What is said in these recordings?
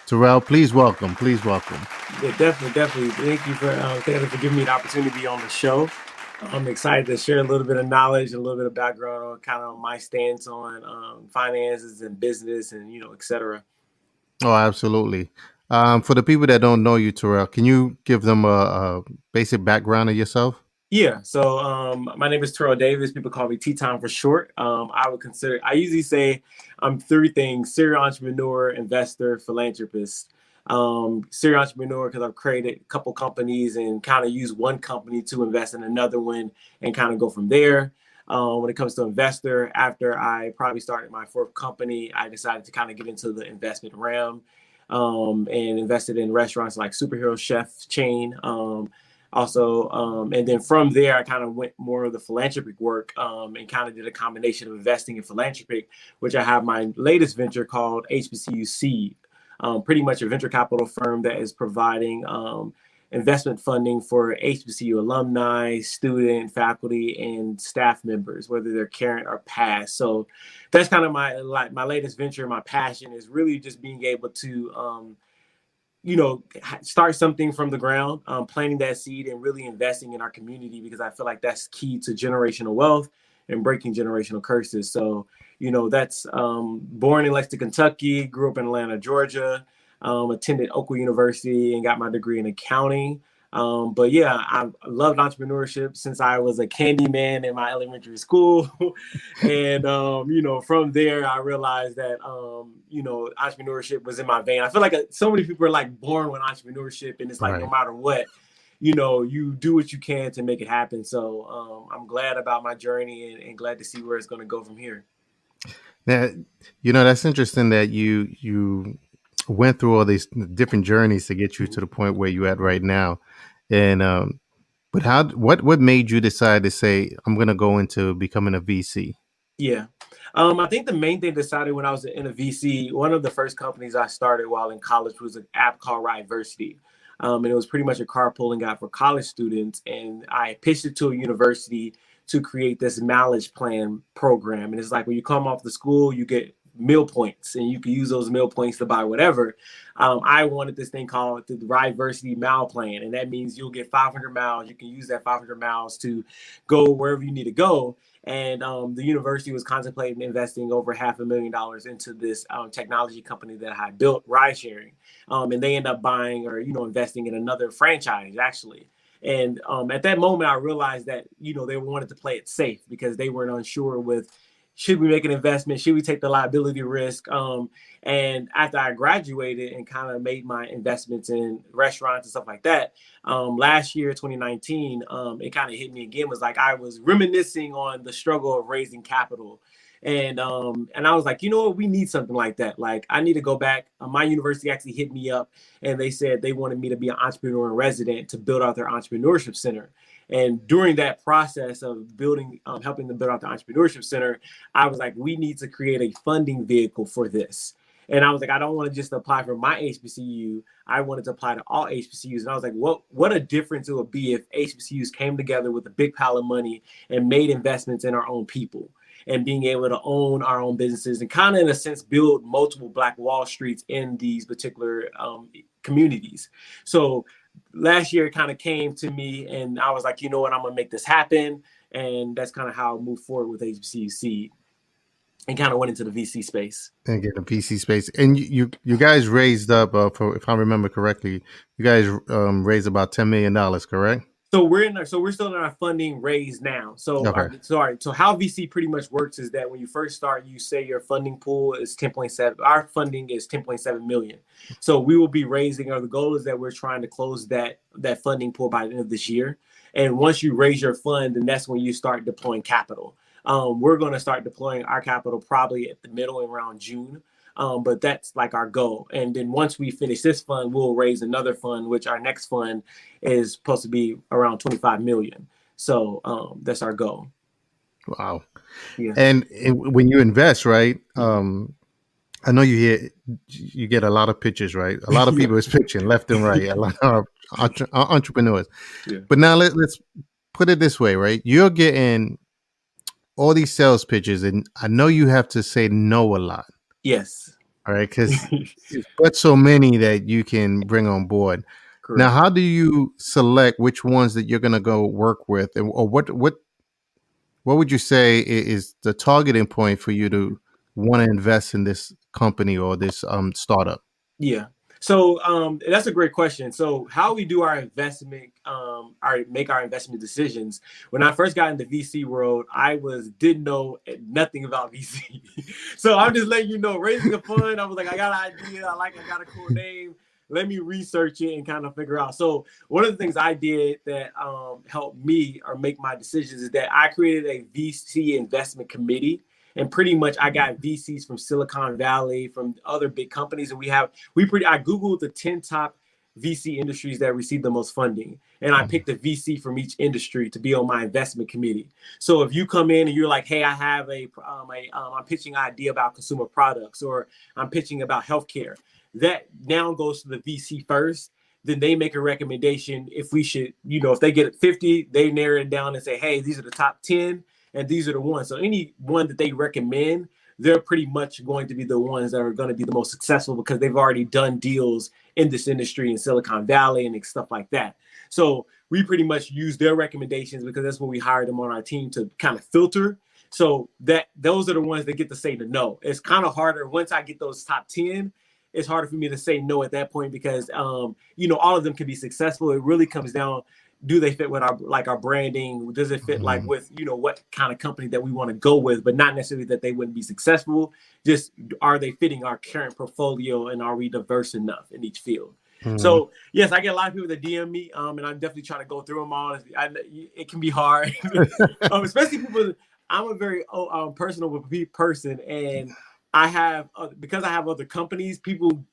Terrell, please welcome. Please welcome. Yeah, definitely, definitely. Thank you for giving me the opportunity to be on the show. I'm excited to share a little bit of knowledge, a little bit of background on kind of my stance on finances and business, and et cetera. Oh, absolutely. For the people that don't know you, Terrell, can you give them a basic background of yourself? Yeah. So my name is Terrell Davis. People call me T-Time for short. I usually say I'm three things: serial entrepreneur, investor, philanthropist. Serial entrepreneur because I've created a couple companies and kind of use one company to invest in another one and kind of go from there. When it comes to investor, after I probably started my fourth company, I decided to kind of get into the investment realm and invested in restaurants like Superhero Chef chain. And then from there, I kind of went more of the philanthropic work and kind of did a combination of investing in philanthropic, which I have my latest venture called HBCU Seed, pretty much a venture capital firm that is providing investment funding for HBCU alumni, student, faculty, and staff members, whether they're current or past. So that's kind of my latest venture. My passion is really just being able to start something from the ground, planting that seed and really investing in our community because I feel like that's key to generational wealth and breaking generational curses. So, that's born in Lexington, Kentucky, grew up in Atlanta, Georgia, attended Oakwood University and got my degree in accounting. But yeah, I loved entrepreneurship since I was a candy man in my elementary school. And, from there, I realized that, entrepreneurship was in my vein. I feel like so many people are like born with entrepreneurship and it's like, no Right. matter what, you do what you can to make it happen. So I'm glad about my journey and glad to see where it's going to go from here. Now, that's interesting that you went through all these different journeys to get you to the point where you're at right now. And but what made you decide to say I'm going to go into becoming a VC? Yeah. I think the main thing decided when I was in a VC, one of the first companies I started while in college was an app called Rideversity. And it was pretty much a carpooling app for college students. And I pitched it to a university to create this mileage plan program. And it's like when you come off the school, you get meal points and you can use those meal points to buy whatever. I wanted this thing called the Rideversity Mile Plan. And that means you'll get 500 miles. You can use that 500 miles to go wherever you need to go. And the university was contemplating investing over $500,000 into this technology company that I built, ride sharing. And they end up buying or, investing in another franchise, actually. And at that moment, I realized that, they wanted to play it safe because they weren't unsure with should we make an investment? Should we take the liability risk? And after I graduated and kind of made my investments in restaurants and stuff like that, last year, 2019, it kind of hit me again. Was like I was reminiscing on the struggle of raising capital, and I was like, you know what, we need something like that. Like I need to go back. My university actually hit me up, and they said they wanted me to be an entrepreneur in resident to build out their entrepreneurship center. And during that process of building, helping them build out the entrepreneurship center, I was like, we need to create a funding vehicle for this. And I was like, I don't want to just apply for my HBCU. I wanted to apply to all HBCUs. And I was like, what a difference it would be if HBCUs came together with a big pile of money and made investments in our own people and being able to own our own businesses and kind of, in a sense, build multiple Black Wall Streets in these particular communities. So last year it kind of came to me and I was like, you know what, I'm going to make this happen. And that's kind of how I moved forward with HBCU and kind of went into the VC space. And get a VC space. And you guys raised up, for, if I remember correctly, you guys raised about $10 million, correct? So we're still in our funding raise now. So Okay. so how VC pretty much works is that when you first start, you say your funding pool is 10.7. Our funding is 10.7 million. So we will be raising, or the goal is that we're trying to close that funding pool by the end of this year. And once you raise your fund, then that's when you start deploying capital. We're going to start deploying our capital probably at the middle around June. But that's like our goal. And then once we finish this fund, we'll raise another fund, which our next fund is supposed to be around 25 million. So that's our goal. Wow. Yeah. And when you invest, right? I know you get a lot of pitches, right? A lot of Yeah. people is pitching left and right. A lot of entrepreneurs. Yeah. But now let's put it this way, right? You're getting all these sales pitches, and I know you have to say no a lot. Yes. All right, because it's but so many that you can bring on board. Now, Correct. how do you select which ones that you're going to go work with, and or what would you say is the targeting point for you to want to invest in this company or this startup? Yeah. So that's a great question. So how we do our investment, our make our investment decisions. When I first got in the VC world, I didn't know nothing about VC. So I'm just letting you know, raising a fund. I was like, I got an idea. I got a cool name. Let me research it and kind of figure out. So one of the things I did that helped me or make my decisions is that I created a VC investment committee. And pretty much I got VCs from Silicon Valley, from other big companies, and I googled the 10 top VC industries that receive the most funding, and I picked a VC from each industry to be on my investment committee. So if you come in and you're like, hey, I have I'm pitching an idea about consumer products, or I'm pitching about healthcare, that now goes to the VC first. Then they make a recommendation if we should, if they get it 50, they narrow it down and say, hey, these are the top 10 and these are the ones. So any one that they recommend, they're pretty much going to be the ones that are going to be the most successful because they've already done deals in this industry in Silicon Valley and stuff like that. So we pretty much use their recommendations because that's what we hired them on our team to kind of filter. So those are the ones that get to say the no. It's kind of harder once I get those top 10. It's harder for me to say no at that point because all of them can be successful. It really comes down, do they fit with our branding? Does it fit like with what kind of company that we want to go with, but not necessarily that they wouldn't be successful. Just are they fitting our current portfolio and are we diverse enough in each field? Mm-hmm. So yes, I get a lot of people that DM me, and I'm definitely trying to go through them all. It can be hard, especially people. I'm a very personal person, and I have because I have other companies. People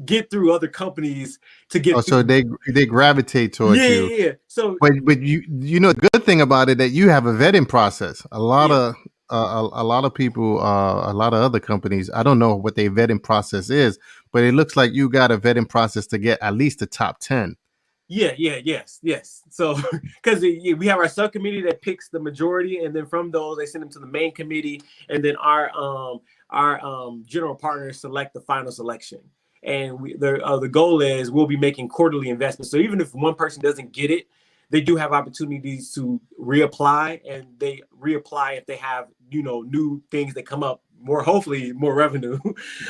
get through other companies to Oh, get so through. they gravitate towards you. Yeah. So But you know the good thing about it that you have a vetting process. yeah. A lot of people, a lot of other companies. I don't know what their vetting process is, but it looks like you got a vetting process to get at least the top 10. Yes. So, because we have our subcommittee that picks the majority, and then from those they send them to the main committee, and then our general partners select the final selection. And the goal is we'll be making quarterly investments. So even if one person doesn't get it, they do have opportunities to reapply, and they reapply if they have new things that come up, hopefully more revenue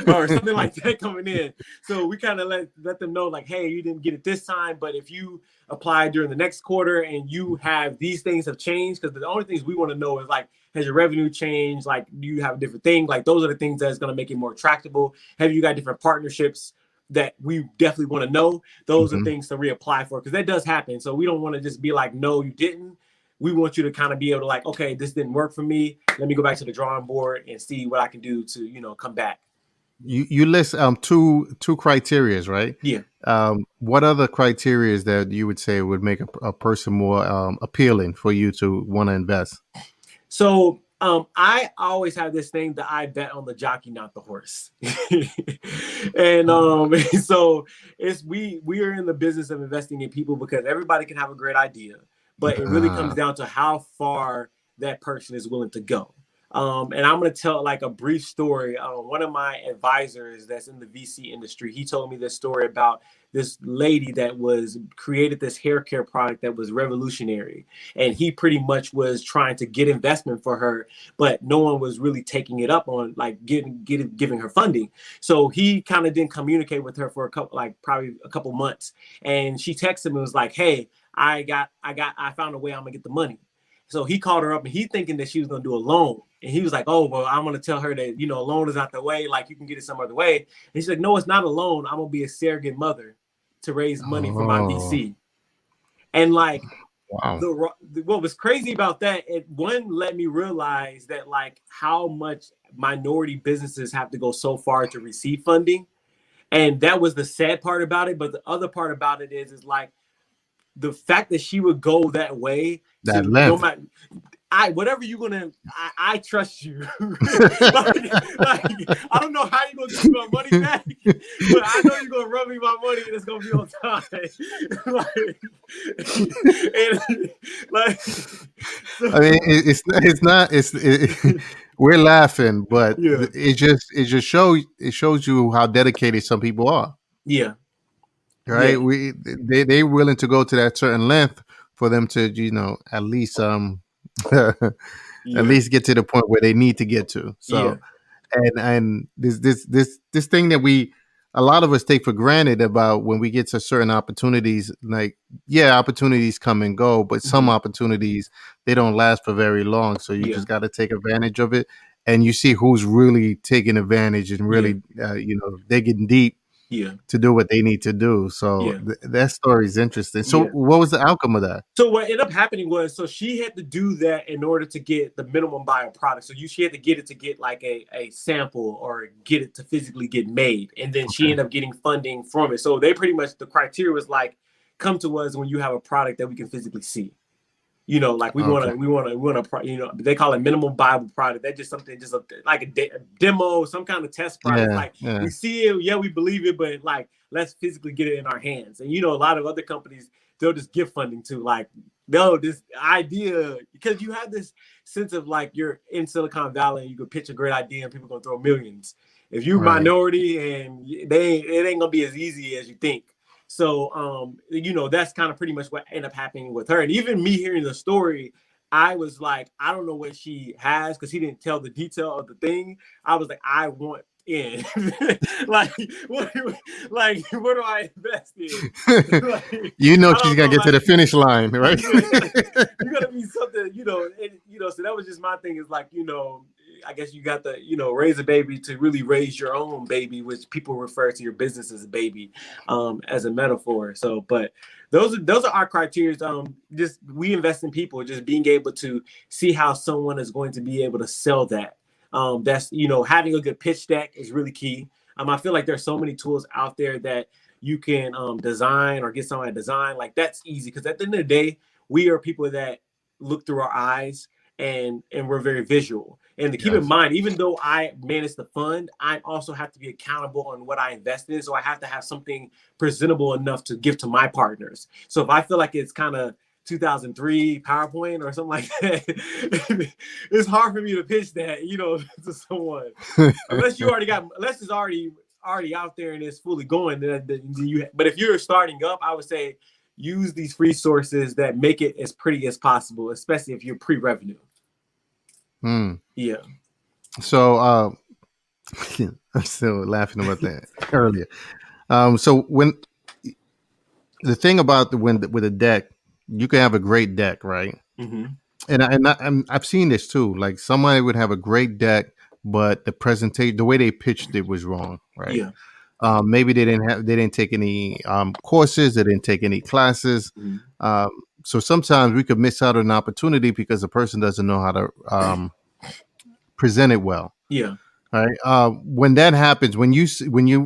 or something like that coming in. So we kind of let them know like, hey, you didn't get it this time, but if you apply during the next quarter and you have these things have changed, because the only things we want to know is like, has your revenue changed? Like, do you have a different thing? Like, those are the things that's going to make it more attractable. Have you got different partnerships that we definitely want to know? Those are Mm-hmm. things to reapply for, because that does happen. So we don't want to just be like, no, you didn't. We want you to kind of be able to like, okay, this didn't work for me. Let me go back to the drawing board and see what I can do to, come back. You list two criterias, right? Yeah. What other criterias that you would say would make a person more appealing for you to want to invest? So I always have this thing that I bet on the jockey, not the horse. And so we are in the business of investing in people because everybody can have a great idea, but it really comes down to how far that person is willing to go. And I'm going to tell like a brief story. One of my advisors that's in the VC industry, he told me this story about this lady that was created this hair care product that was revolutionary. And he pretty much was trying to get investment for her, but no one was really taking it up on like giving her funding. So he kind of didn't communicate with her for probably a couple months. And she texted him and was like, hey, I found a way I'm gonna get the money. So he called her up and he thinking that she was going to do a loan. And he was like, oh, well, I'm going to tell her that, a loan is not the way. Like, you can get it some other way. And she's like, no, it's not a loan. I'm going to be a surrogate mother to raise money for my Oh, VC. And like, wow. what was crazy about that, it let me realize that like how much minority businesses have to go so far to receive funding. And that was the sad part about it. But the other part about it is like, the fact that she would go that way That to no length. matter whatever you're gonna, I trust you. like, I don't know how you're gonna give me my money back, but I know you're gonna run me my money and it's gonna be on time. I mean, it's not we're laughing, but Yeah, it shows you how dedicated some people are. yeah, Right? yeah, They willing to go to that certain length for them to at least at yeah, least get to the point where they need to get to. yeah, So and this thing that we a lot of us take for granted about when we get to certain opportunities, like opportunities come and go, but some mhm, opportunities they don't last for very long, so you yeah, just got to take advantage of it, and you see who's really taking advantage and yeah, really digging deep yeah, to do what they need to do. So yeah, that story is interesting. So yeah. what was the outcome of that? So what ended up happening was, so she had to do that in order to get the minimum viable product. So she had to get it to get like a sample or get it to physically get made, and then she Okay. ended up getting funding from it. So they pretty much, the criteria was like, come to us when you have a product that we can physically see. Like we want Okay. to, they call it minimum viable product. That's just something, just like a demo, some kind of test product. It's Yeah. like, Yeah. we see it, yeah, we believe it, but like, let's physically get it in our hands. And a lot of other companies, they'll just give funding to, like, no, this idea, because you have this sense of like you're in Silicon Valley and you could pitch a great idea and people gonna throw millions. If you're Right. minority, and it ain't gonna be as easy as you think. So, that's kind of pretty much what ended up happening with her. And even me hearing the story, I was like, I don't know what she has, because he didn't tell the detail of the thing. I was like, I want in. like, what, what do I invest in? Like, I She's don't gonna know. get to Like, the finish line, right? yeah, you gotta be something, so that was just my thing, is like, I guess you got to, raise a baby to really raise your own baby, which people refer to your business as a baby, as a metaphor. So, but those are our criteria. Just, we invest in people, just being able to see how someone is going to be able to sell that. That's, having a good pitch deck is really key. I feel like there's so many tools out there that you can design, or get someone to design. Like, that's easy, because at the end of the day, we are people that look through our eyes, and we're very visual. And to keep in Yes. mind, even though I manage the fund, I also have to be accountable on what I invest in. So I have to have something presentable enough to give to my partners. So if I feel like it's kind of 2003 PowerPoint or something like that, it's hard for me to pitch that, to someone, unless it's already out there and it's fully going. But if you're starting up, I would say use these free sources that make it as pretty as possible, especially if you're pre-revenue. Hmm. Yeah. So I'm still laughing about that earlier. So when the thing about with a deck, you can have a great deck, right? Mm-hmm. I've seen this too. Like somebody would have a great deck, but the presentation, the way they pitched it was wrong, right? Yeah. Maybe they didn't take any courses, they didn't take any classes. Mm-hmm. Um, so sometimes we could miss out on an opportunity because the person doesn't know how to present it well. Yeah. Right. When that happens, when you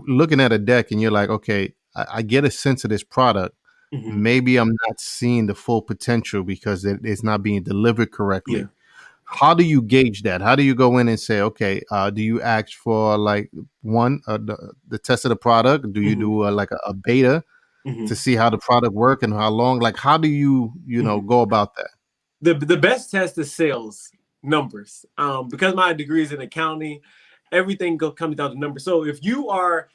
looking at a deck and you're like, okay, I get a sense of this product. Mm-hmm. Maybe I'm not seeing the full potential because it's not being delivered Yeah. correctly. How do you gauge that? How do you go in and say, okay, do you ask for like the test of the product? Do you Mm-hmm. do like a beta Mm-hmm. to see how the product work and how long? Like, how do you Mm-hmm. go about that? The best test is sales numbers. Because my degree is in accounting, everything comes down to numbers. So if you are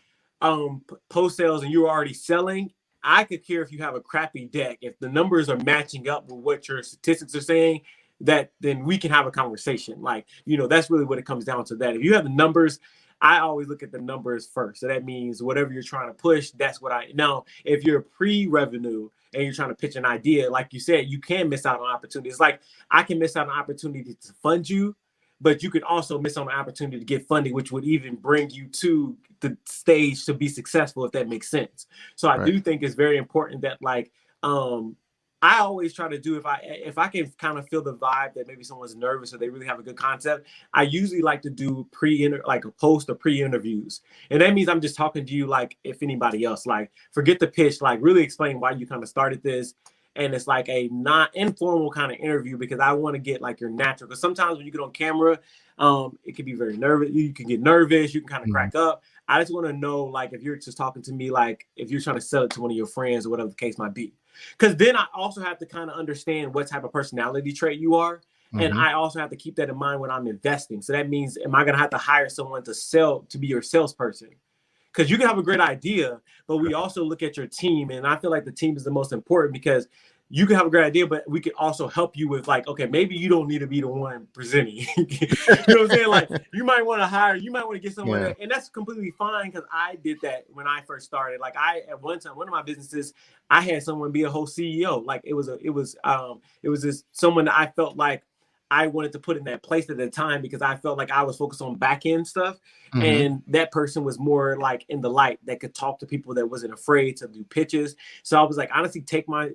post sales and you're already selling, I could care if you have a crappy deck. If the numbers are matching up with what your statistics are saying, that then we can have a conversation. Like, that's really what it comes down to. That if you have the numbers, I always look at the numbers first. So that means whatever you're trying to push, that's what I now. If you're pre-revenue and you're trying to pitch an idea, like you said, you can miss out on opportunities. Like, I can miss out on opportunity to fund you, but you can also miss on an opportunity to get funding, which would even bring you to the stage to be successful, if that makes sense. So I Right. do think it's very important that, like, I always try to do, if I can kind of feel the vibe that maybe someone's nervous or they really have a good concept, I usually like to do like a post or pre-interviews. And that means I'm just talking to you like if anybody else. Like, forget the pitch, like really explain why you kind of started this. And it's like a not informal kind of interview, because I want to get like your natural. Because sometimes when you get on camera, it can be very nervous. You can get nervous. You can kind of Mhm. crack up. I just want to know, like, if you're just talking to me, like if you're trying to sell it to one of your friends or whatever the case might be. Because then I also have to kind of understand what type of personality trait you are. And Mm-hmm. I also have to keep that in mind when I'm investing. So that means, am I going to have to hire someone to sell, to be your salesperson? Because you can have a great idea, but we also look at your team. And I feel like the team is the most important, because you can have a great idea, but we can also help you with, like, okay, maybe you don't need to be the one presenting. You know what I'm saying? Like, you might want to get someone Yeah. that, and that's completely fine, because I did that when I first started. Like, at one time, one of my businesses, I had someone be a whole CEO. Like, it was this someone that I felt like I wanted to put in that place at the time, because I felt like I was focused on back end stuff, Mm-hmm. and that person was more like in the light, that could talk to people, that wasn't afraid to do pitches. So I was like, honestly, take my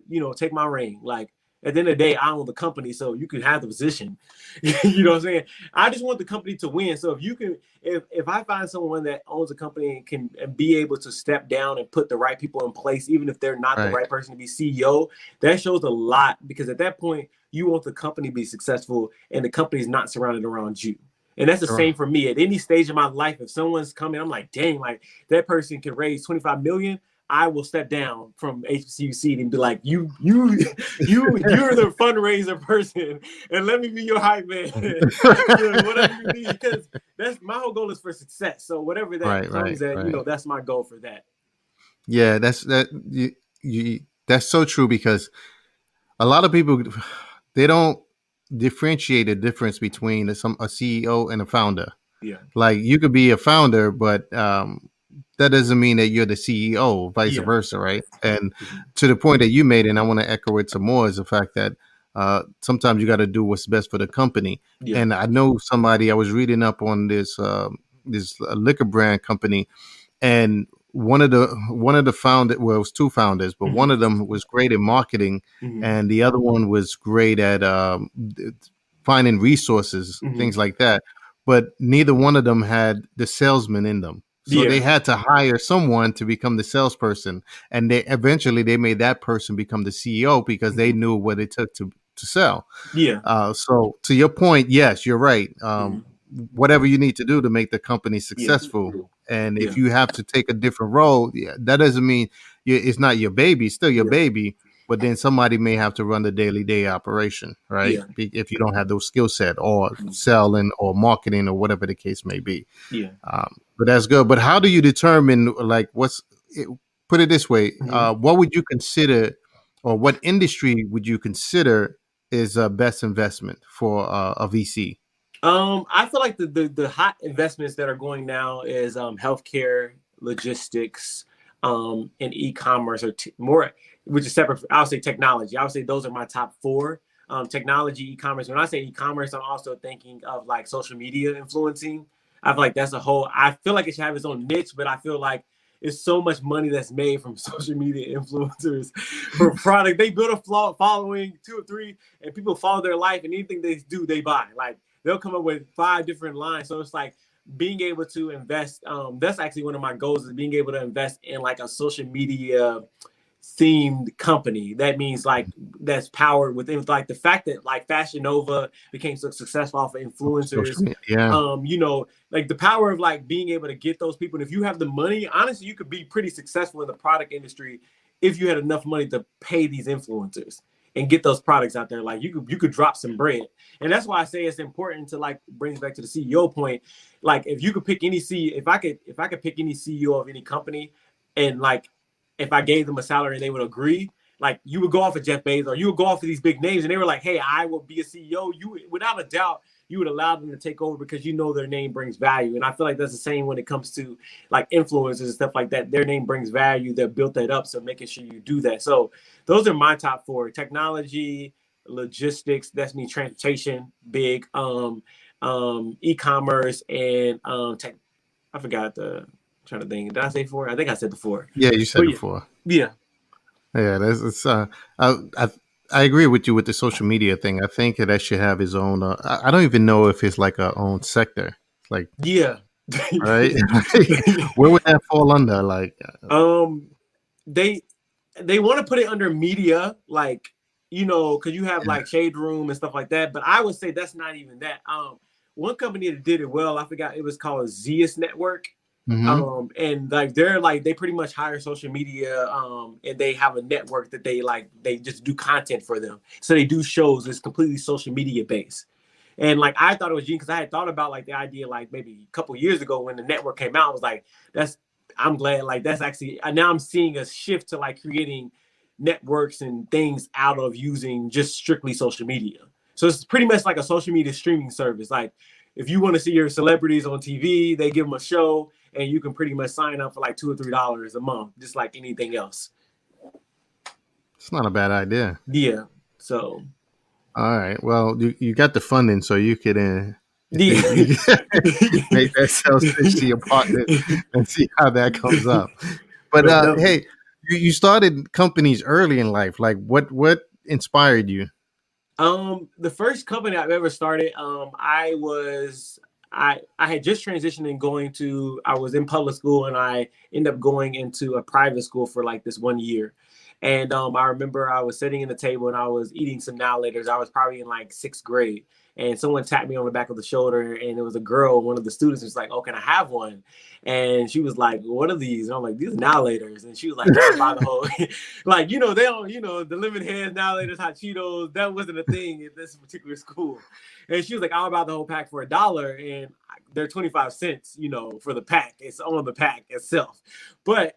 reign. Like, at the end of the day, I own the company, so you can have the position. You know what I'm saying? I just want the company to win. So if you can, if I find someone that owns a company and can be able to step down and put the right people in place, even if they're not the Right. right person to be CEO, that shows a lot, because at that point, you want the company to be successful, and the company is not surrounded around you. And that's the Sure. same for me. At any stage of my life, if someone's coming, I'm like, dang, like, that person can raise 25 million. I will step down from HBCUC and be like, you're the fundraiser person, and let me be your hype man. Whatever you need, because that's my whole goal is for success. So whatever that Right. Right. comes at, Right. that's my goal for that. Yeah. That's so true, because a lot of people, they don't differentiate the difference between a CEO and a founder. Yeah, Like, you could be a founder, but that doesn't mean that you're the CEO, vice yeah, versa, right? And to the point that you made, and I want to echo it some more, is the fact that sometimes you got to do what's best for the company. yeah, And I know somebody, I was reading up on this liquor brand company, and one of the founders, well, it was two founders, but one mm-hmm. of them was great at marketing, Mm-hmm. and the other one was great at finding resources, Mm-hmm. things like that. But neither one of them had the salesman in them, so they Yeah, had to hire someone to become the salesperson, and they eventually they made that person become the CEO, because they mm-hmm. knew what it took to sell. Yeah, So to your point, yes, you're right. mm-hmm. Whatever you need to do to make the company Yeah, successful, and if yeah, you have to take a different role, yeah, that doesn't mean it's not your baby. It's still your yeah, baby, but then somebody may have to run the daily day operation, right? yeah, If you don't have those skill set, or selling, or marketing, or whatever the case may be. yeah. But that's good. But how do you determine, like, put it this way, Mm-hmm. what would you consider, or what industry would you consider is a best investment for a VC? I feel like the hot investments that are going now is healthcare, logistics, and e-commerce, or more, which is separate. I'll say technology. I would say those are my top four. Technology, e-commerce. When I say e-commerce, I'm also thinking of like social media influencing. I feel like that's a whole. I feel like it should have its own niche, but I feel like it's so much money that's made from social media influencers for product. They build a following, two or three, and people follow their life, and anything they do, they buy. Like, they'll come up with 5 different lines. So it's like being able to invest. That's actually one of my goals, is being able to invest in like a social media themed company. That means like that's powered within, like, the fact that like Fashion Nova became so successful off of Social influencers. media, yeah. Like the power of like being able to get those people. And if you have the money, honestly, you could be pretty successful in the product industry if you had enough money to pay these influencers and get those products out there. Like, you could drop some bread. And that's why I say it's important to, like, brings back to the CEO point. Like, if you could pick any CEO, if I could pick any CEO of any company, and like if I gave them a salary and they would agree, like, you would go off of Jeff Bezos, or you would go off of these big names, and they were like, hey, I will be a CEO. You, without a doubt, you would allow them to take over, because you know their name brings value. And I feel like that's the same when it comes to like influencers and stuff like that. Their name brings value. They're built that up. So making sure you do that. So those are my top four: technology, logistics, that's me, transportation, big, e-commerce, and tech. I forgot the, I'm trying to think. Did I say four? I think I said the four. Yeah, you said But it yeah, before. yeah, Yeah, that's it's. I agree with you with the social media thing. I think that should have his own. I don't even know if it's like a own sector. Like, yeah. right, where would that fall under? Like, um, they they want to put it under media, like, because you have like Shade Room and stuff like that. But I would say that's not even that. One company that did it well, I forgot, it was called Zeus Network. Mm-hmm. And like they pretty much hire social media, and they have a network that they just do content for them. So they do shows that's completely social media based. And like I thought it was genius because I had thought about like the idea like maybe a couple years ago when the network came out. I was like, that's I'm glad like that's actually now I'm seeing a shift to like creating networks and things out of using just strictly social media. So it's pretty much like a social media streaming service. Like if you want to see your celebrities on TV, they give them a show, and you can pretty much sign up for like $2 or $3 a month, just like anything else. It's not a bad idea. Yeah. So All right. Well, you got the funding, so you could yeah. you make that sales pitch to your partners and see how that comes up. But But no. hey, you started companies early in life. Like what inspired you? The first company I've ever started, I had just transitioned and I was in public school, and I ended up going into a private school for like this 1 year. And I remember I was sitting in the table and I was eating some now laters. I was probably in like sixth grade, and someone tapped me on the back of the shoulder, and it was a girl. One of the students was like, "Oh, can I have one?" And she was like, "What are these?" And I'm like, "These are now laters." And she was like, "Can I buy the whole?" Like they don't the lemon heads now laters, hot Cheetos. That wasn't a thing at this particular school. And she was like, "I'll buy the whole pack for $1," and they're 25 cents, for the pack. It's on the pack itself. But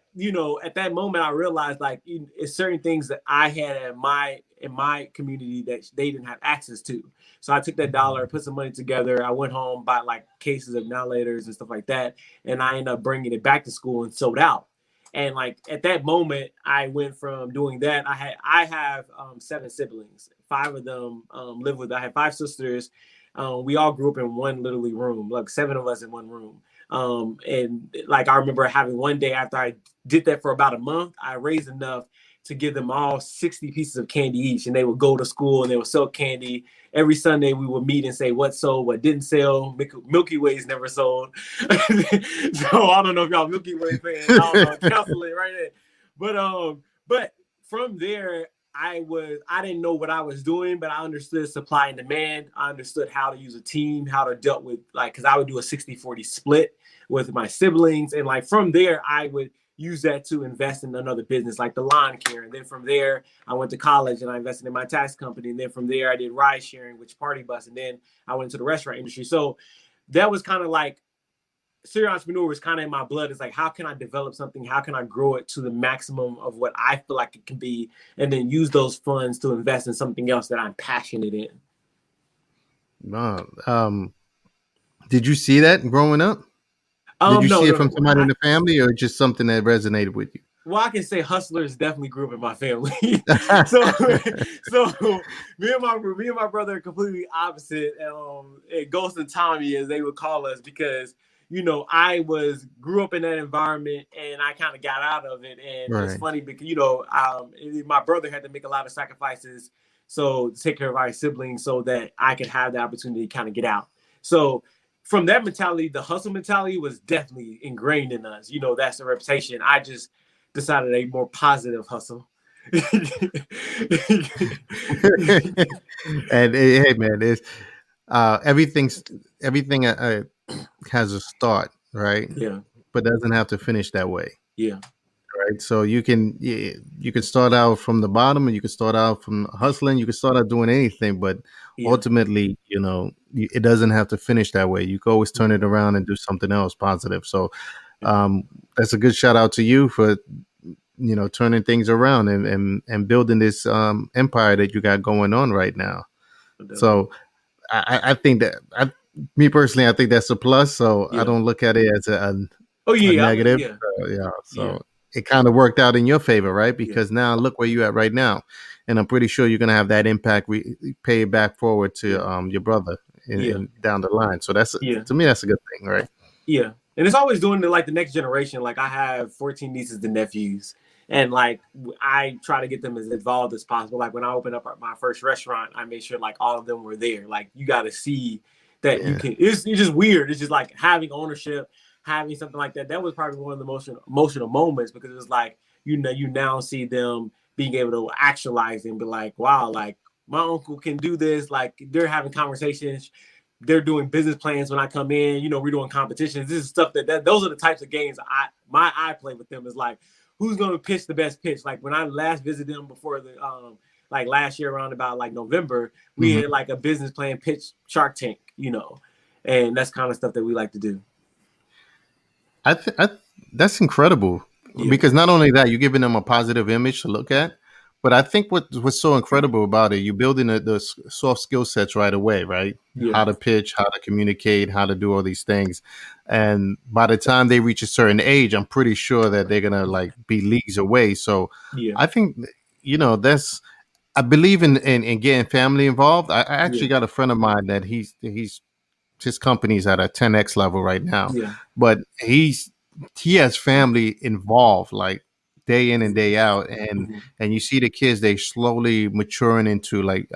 at that moment, I realized like it's certain things that I had in my community that they didn't have access to. So I took that dollar, put some money together. I went home, bought like cases of now laters and stuff like that, and I ended up bringing it back to school and sold out. And like at that moment, I went from doing that. I have 7 siblings. Five of them live with. I have 5 sisters. We all grew up in one literally room, like 7 of us in one room. And like I remember having one day after I did that for about a month, I raised enough to give them all 60 pieces of candy each, and they would go to school and they would sell candy. Every Sunday we would meet and say what sold, what didn't sell. Milky Ways never sold. So I don't know if y'all Milky Way fans. I don't know, cancel it right there. But from there, I didn't know what I was doing, but I understood supply and demand. I understood how to use a team, how to deal with because I would do a 60-40 split with my siblings. And like from there, I would use that to invest in another business like the lawn care. And then from there, I went to college and I invested in my tax company. And then from there, I did ride sharing, which party bus. And then I went into the restaurant industry. So that was kind of like serial entrepreneur was kind of in my blood. It's like, how can I develop something? How can I grow it to the maximum of what I feel like it can be? And then use those funds to invest in something else that I'm passionate in. Wow. Did you see that growing up? Did you No, see it no, from no. somebody in the family, or just something that resonated with you? Well, I can say hustlers definitely grew up in my family. so, so me and my brother are completely opposite. Ghost and Tommy, as they would call us, because I grew up in that environment and I kind of got out of it. And it's Right. funny because my brother had to make a lot of sacrifices to take care of our siblings so that I could have the opportunity to kind of get out. So from that mentality, the hustle mentality was definitely ingrained in us. That's the reputation. I just decided a more positive hustle. And hey, man, it's everything has a start, right? Yeah, But doesn't have to finish that way, yeah, right? So you can start out from the bottom, and you can start out from hustling. You can start out doing anything, but yeah. ultimately, it doesn't have to finish that way. You can always turn it around and do something else positive. So that's a good shout out to you for turning things around and building this empire that you got going on right now. So I think me personally, I think that's a plus. So I Yeah. don't look at it as Oh a yeah, negative. yeah, Yeah. yeah, So it kind of worked out in your favor, right? yeah, Because now look where you're at right now, and I'm pretty sure you're gonna have that impact pay it back forward to yeah, your brother yeah, down the line. So yeah, to me that's a good thing, right? yeah. And it's always doing like the next generation. Like I have 14 nieces and nephews, and like I try to get them as involved as possible. Like when I opened up my first restaurant, I made sure like all of them were there. Like you got to see that you Yeah. can. It's just weird. It's just like having ownership, having something like that. That was probably one of the most emotional moments because it was like you now see them being able to actualize and be like, wow, like my uncle can do this. Like they're having conversations they're doing business plans when I come in. We're doing competitions. This is stuff that those are the types of games I play with them. Is like, who's going to pitch the best pitch? Like when I last visited them before the like last year around about like November, we had like a business plan pitch Shark Tank, and that's kind of stuff that we like to do. That's incredible because not only that, you're giving them a positive image to look at, but I think what's so incredible about it, you're building the soft skill sets right away, right? Yeah. How to pitch, how to communicate, how to do all these things, and by the time they reach a certain age, I'm pretty sure that they're gonna like be leagues away. So I think that's. I believe in getting family involved. I actually got a friend of mine that he's his company's at a 10x level right now, but he has family involved like day in and day out, and you see the kids, they slowly maturing into like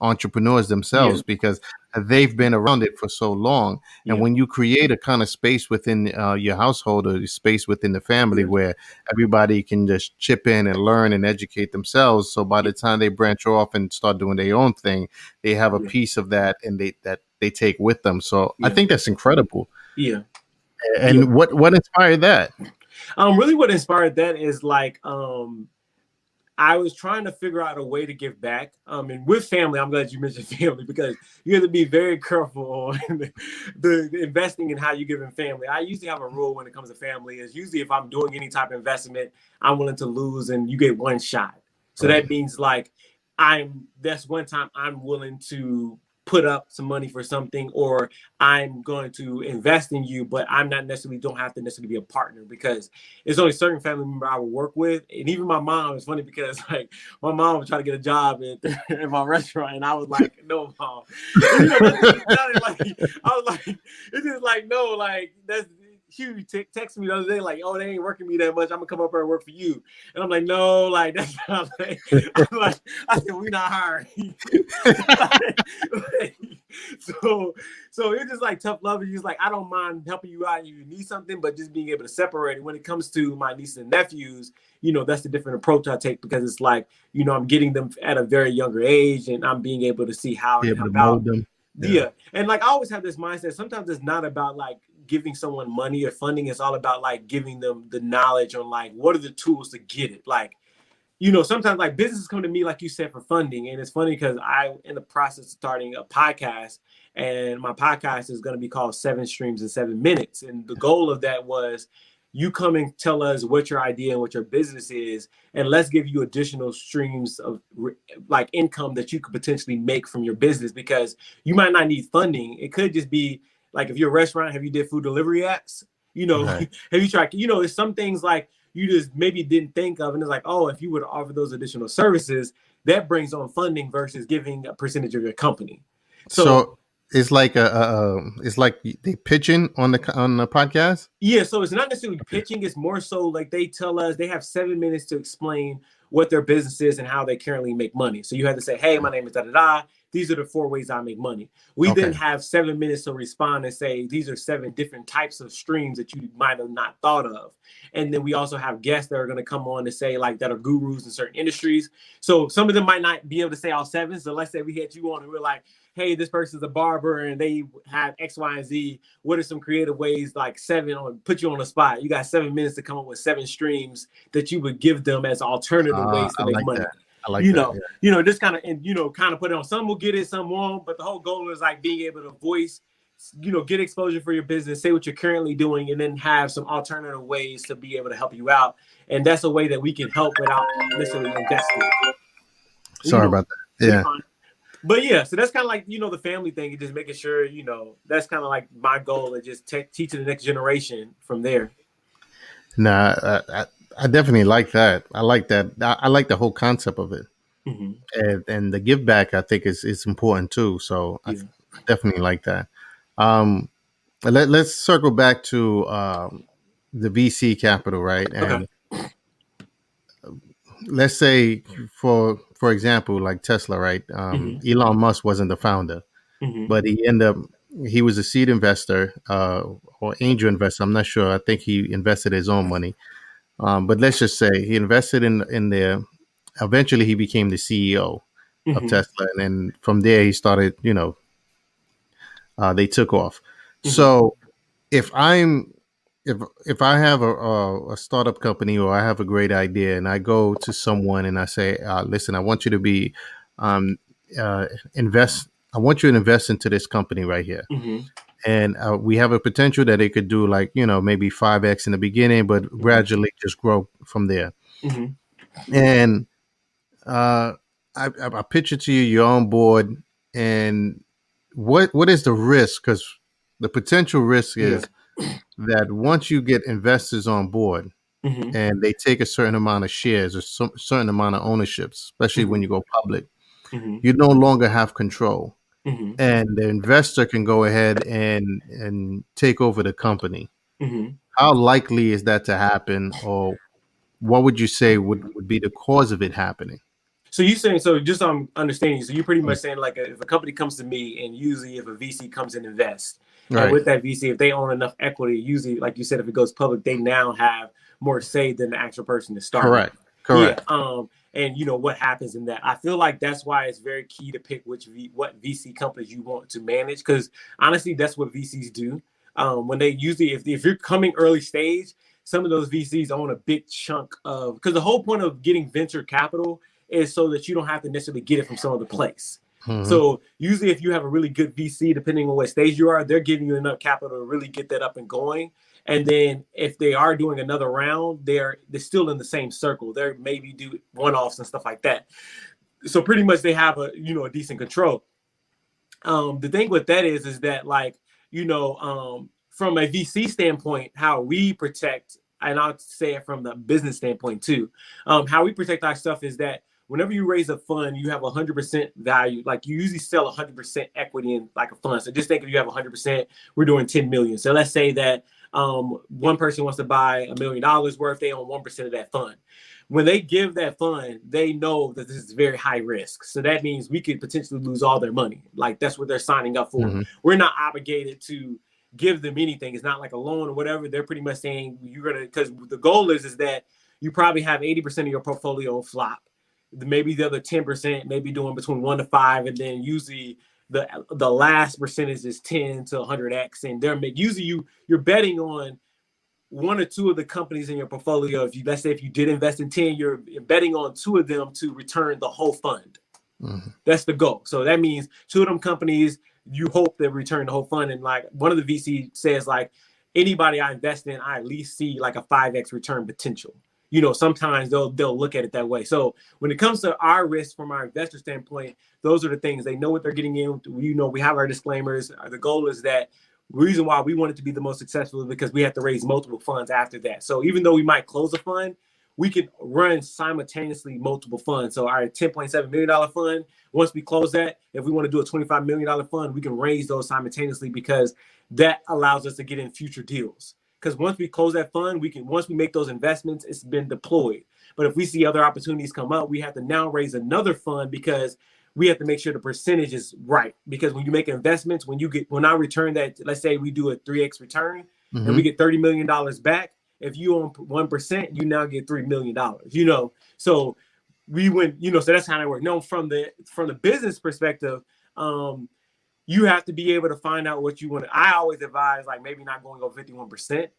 entrepreneurs themselves because they've been around it for so long. And when you create a kind of space within your household or space within the family where everybody can just chip in and learn and educate themselves, so by the time they branch off and start doing their own thing, they have a piece of that and they take with them. So I think that's incredible. And what inspired that? Really what inspired that is like I was trying to figure out a way to give back. And with family, I'm glad you mentioned family because you have to be very careful on the investing in how you give in family. I usually have a rule when it comes to family is usually if I'm doing any type of investment, I'm willing to lose and you get one shot. So that means like that's one time I'm willing to put up some money for something, or I'm going to invest in you, but I'm not necessarily don't have to necessarily be a partner because it's only certain family member I will work with. And even my mom, it's funny because like my mom would try to get a job in my restaurant, and I was like, no, mom. I was like, it's just like no, like that's. Hugh texted me the other day, like, oh, they ain't working me that much. I'm gonna come up here and work for you. And I'm like, no, like that's not like, I said, we not hiring. So it's just like tough love. It's like I don't mind helping you out if you need something, but just being able to separate it. When it comes to my nieces and nephews, that's the different approach I take because it's like, I'm getting them at a very younger age and I'm being able to see how to help out them. Yeah. And like I always have this mindset. Sometimes it's not about like giving someone money or funding. It's all about like giving them the knowledge on like what are the tools to get it. Like, sometimes like businesses come to me, like you said, for funding. And it's funny because I in the process of starting a podcast, and my podcast is going to be called 7 Streams in 7 Minutes. And the goal of that was you come and tell us what your idea and what your business is, and let's give you additional streams of like income that you could potentially make from your business because you might not need funding. It could just be like if you're a restaurant, have you did food delivery apps? Have you tried, there's some things like you just maybe didn't think of. And it's like, oh, if you would offer those additional services, that brings on funding versus giving a percentage of your company. So it's like it's like they pitching on the podcast. Yeah, so it's not necessarily pitching. It's more so like they tell us they have 7 minutes to explain what their business is and how they currently make money. So you have to say, hey, my name is da-da-da. These are the 4 ways I make money. We then have 7 minutes to respond and say, these are 7 different types of streams that you might have not thought of. And then we also have guests that are going to come on to say like that are gurus in certain industries. So some of them might not be able to say all 7. So let's say we had you on and we're like, hey, this person's a barber and they have X, Y, and Z. What are some creative ways, like 7, or put you on the spot? You got 7 minutes to come up with 7 streams that you would give them as alternative ways to make money. I like that. Just kind of, and kind of put it on. Some will get it, some won't. But the whole goal is like being able to voice, get exposure for your business, say what you're currently doing, and then have some alternative ways to be able to help you out. And that's a way that we can help without necessarily investing. Sorry about that. Yeah. But yeah, so that's kind of like, the family thing and just making sure, that's kind of like my goal and just teaching the next generation from there. Nah, I definitely like that. I like that. I like the whole concept of it. And the give back, I think is important too. So I definitely like that. Let's circle back to the VC capital, right? And let's say for example, like Tesla, right? Elon Musk wasn't the founder, but he was a seed investor or angel investor. I'm not sure. I think he invested his own money. But let's just say he invested in there. Eventually, he became the CEO of Tesla, and then from there he started, they took off. Mm-hmm. So if I'm if I have a startup company or I have a great idea and I go to someone and I say, listen, I want you to be um, invest. I want you to invest into this company right here, Mm-hmm. and we have a potential that it could do like maybe 5x in the beginning, but Mm-hmm. gradually just grow from there. Mm-hmm. And uh, I pitch it to you. You're on board, and what is the risk? Because the potential risk Yeah. is that once you get investors on board Mm-hmm. and they take a certain amount of shares or some certain amount of ownership, especially when Mm-hmm. you go public, Mm-hmm. you no longer have control, Mm-hmm. and the investor can go ahead and take over the company. Mm-hmm. How likely is that to happen, or what would you say would be the cause of it happening? So you saying, so just so I'm understanding, so you're pretty Mm. much saying like if a company comes to me, and usually if a VC comes and invest, and Right. with that VC, if they own enough equity, usually like you said, if it goes public, they now have more say than the actual person that started. Correct. Yeah. Correct. And you know what happens in that. I feel like that's why it's very key to pick what VC companies you want to manage, because honestly, that's what VCs do. When they usually, if you're coming early stage, some of those VCs own a big chunk of, because the whole point of getting venture capital is so that you don't have to necessarily get it from some other place. Hmm. So usually if you have a really good VC, depending on what stage you are, they're giving you enough capital to really get that up and going. And then if they are doing another round, they're still in the same circle. They're maybe do one-offs and stuff like that. So pretty much they have a decent control. The thing with that is that like from a VC standpoint, how we protect, and I'll say it from the business standpoint too, how we protect our stuff is that whenever you raise a fund, you have 100% value. Like you usually sell 100% equity in like a fund. So just think if you have 100%, we're doing 10 million. So let's say that one person wants to buy $1 million worth, they own 1% of that fund. When they give that fund, they know that this is very high risk. So that means we could potentially lose all their money. Like that's what they're signing up for. Hmm. We're not obligated to give them anything. It's not like a loan or whatever. They're pretty much saying you're gonna, because the goal is that you probably have 80% of your portfolio on flop. Maybe the other 10%, maybe doing between 1 to 5, and then usually the last percentage is 10 to 100x, and they're usually you're betting on one or two of the companies in your portfolio. If you, let's say if you did invest in 10, you're betting on two of them to return the whole fund. Hmm. That's the goal. So that means two of them companies, you hope they return the whole fund. And like one of the VC says, like anybody I invest in, I at least see like a 5x return potential. Sometimes they'll look at it that way. So when it comes to our risk from our investor standpoint, those are the things they know what they're getting in. We have our disclaimers. The goal is that reason why we want it to be the most successful is because we have to raise multiple funds after that. So even though we might close a fund, we can run simultaneously multiple funds. So our $10.7 million fund, once we close that, if we want to do a $25 million fund, we can raise those simultaneously because that allows us to get in future deals. Because once we close that fund, once we make those investments, it's been deployed. But if we see other opportunities come up, we have to now raise another fund because we have to make sure the percentage is right. Because when you make investments, when I return that, let's say we do a 3x return and we Hmm. get $30 million back, if you own 1%, you now get $3 million. So we went. So that's how it works. No, from the business perspective, um, you have to be able to find out what you want. I always advise like maybe not going over 51%,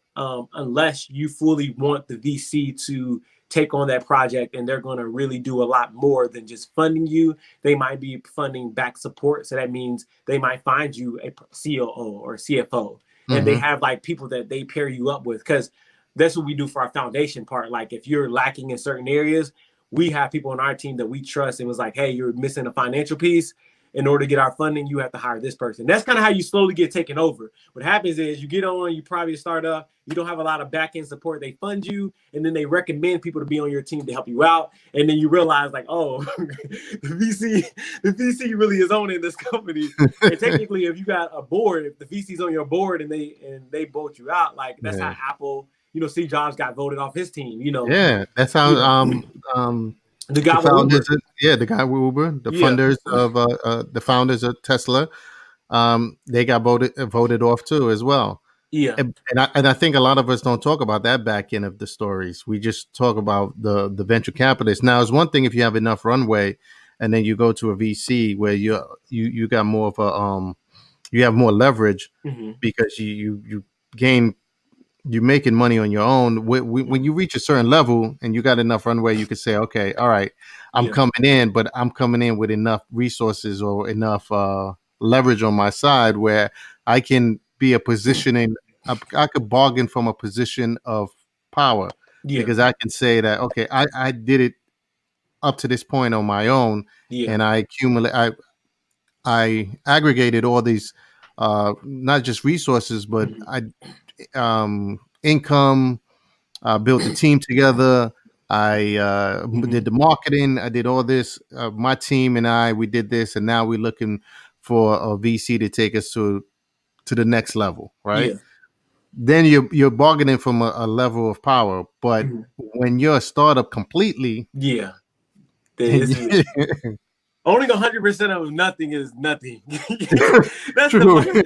unless you fully want the VC to take on that project and they're going to really do a lot more than just funding you. They might be funding back support. So that means they might find you a COO or CFO, and they Hmm. have like people that they pair you up with, because that's what we do for our foundation part. Like if you're lacking in certain areas, we have people on our team that we trust and was like, hey, you're missing a financial piece. In order to get our funding, you have to hire this person. That's kind of how you slowly get taken over. What happens is you get on, you probably start up, you don't have a lot of back end support. They fund you, and then they recommend people to be on your team to help you out. And then you realize, like, oh, the VC really is owning this company. And technically, if you got a board, if the VC's on your board and they vote you out, like that's how Yeah. Apple, Steve Jobs got voted off his team. Yeah, that's how You know, the the guy with founders, Uber. yeah, the guy with Uber, Yeah, the founders of Tesla, they got voted off too as well. yeah. And I think a lot of us don't talk about that back end of the stories. We just talk about the venture capitalists. Now, it's one thing if you have enough runway, and then you go to a VC where you got more of a you have more leverage Hmm. because you gain you're making money on your own. When you reach a certain level and you got enough runway, you could say, okay, all right, I'm Yeah. coming in, but I'm coming in with enough resources or enough leverage on my side where I can be a positioning. I could bargain from a position of power Yeah. because I can say that, okay, I did it up to this point on my own, Yeah. and I aggregated all these not just resources, but Hmm. I income. I built the team together. I Hmm. did the marketing. I did all this. My team and I, we did this, and now we're looking for a VC to take us to the next level, right? Yeah. Then you're bargaining from a level of power. But Hmm. when you're a startup completely, Yeah. and This is owning 100% of nothing is nothing. That's the true, money.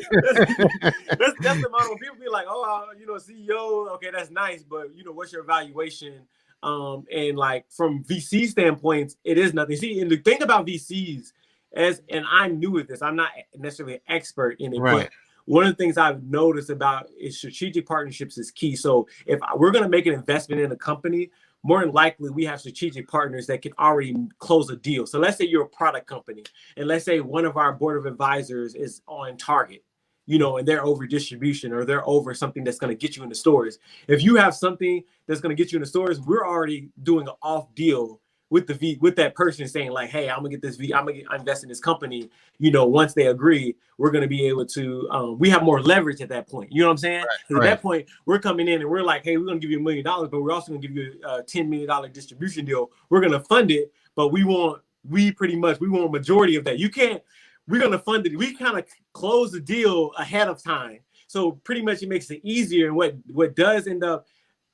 That's the model. People be like, oh, CEO. Okay, that's nice, but what's your valuation? And like from VC standpoints, it is nothing. See, and the thing about VCs, and I'm new at this. I'm not necessarily an expert in it, right, but one of the things I've noticed about is strategic partnerships is key. So if we're going to make an investment in a company, more than likely we have strategic partners that can already close a deal. So let's say you're a product company, and let's say one of our board of advisors is on target, and they're over distribution or they're over something that's going to get you in the stores. If you have something that's going to get you in the stores, we're already doing an off deal with with that person saying like, hey, I'm gonna get this I'm gonna invest in this company. Once they agree, we're gonna be able to. We have more leverage at that point. You know what I'm saying? Because at right, that point, we're coming in and we're like, hey, we're gonna give you $1 million, but we're also gonna give you a $10 million distribution deal. We're gonna fund it, but we want majority of that. You can't. We're gonna fund it. We kind of close the deal ahead of time. So pretty much it makes it easier. And what does end up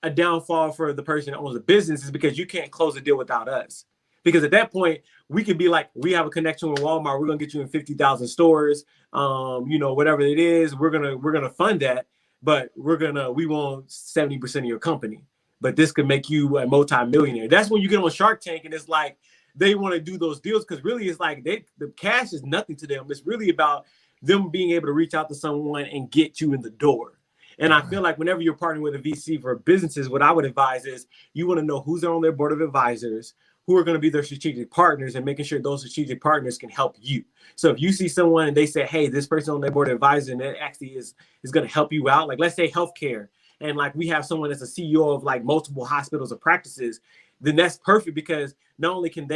a downfall for the person that owns a business is because you can't close a deal without us. Because at that point, we could be like, we have a connection with Walmart. We're gonna get you in 50,000 stores. Whatever it is, we're gonna fund that, but we want 70% of your company. But this could make you a multi-millionaire. That's when you get on Shark Tank, and it's like they want to do those deals because really it's like the cash is nothing to them. It's really about them being able to reach out to someone and get you in the door. And I feel like whenever you're partnering with a VC for businesses, what I would advise is you want to know who's on their board of advisors, who are going to be their strategic partners, and making sure those strategic partners can help you. So if you see someone and they say, hey, this person on their board of advisors and that actually is going to help you out, like let's say healthcare, and like we have someone that's a CEO of like multiple hospitals or practices, then that's perfect because not only can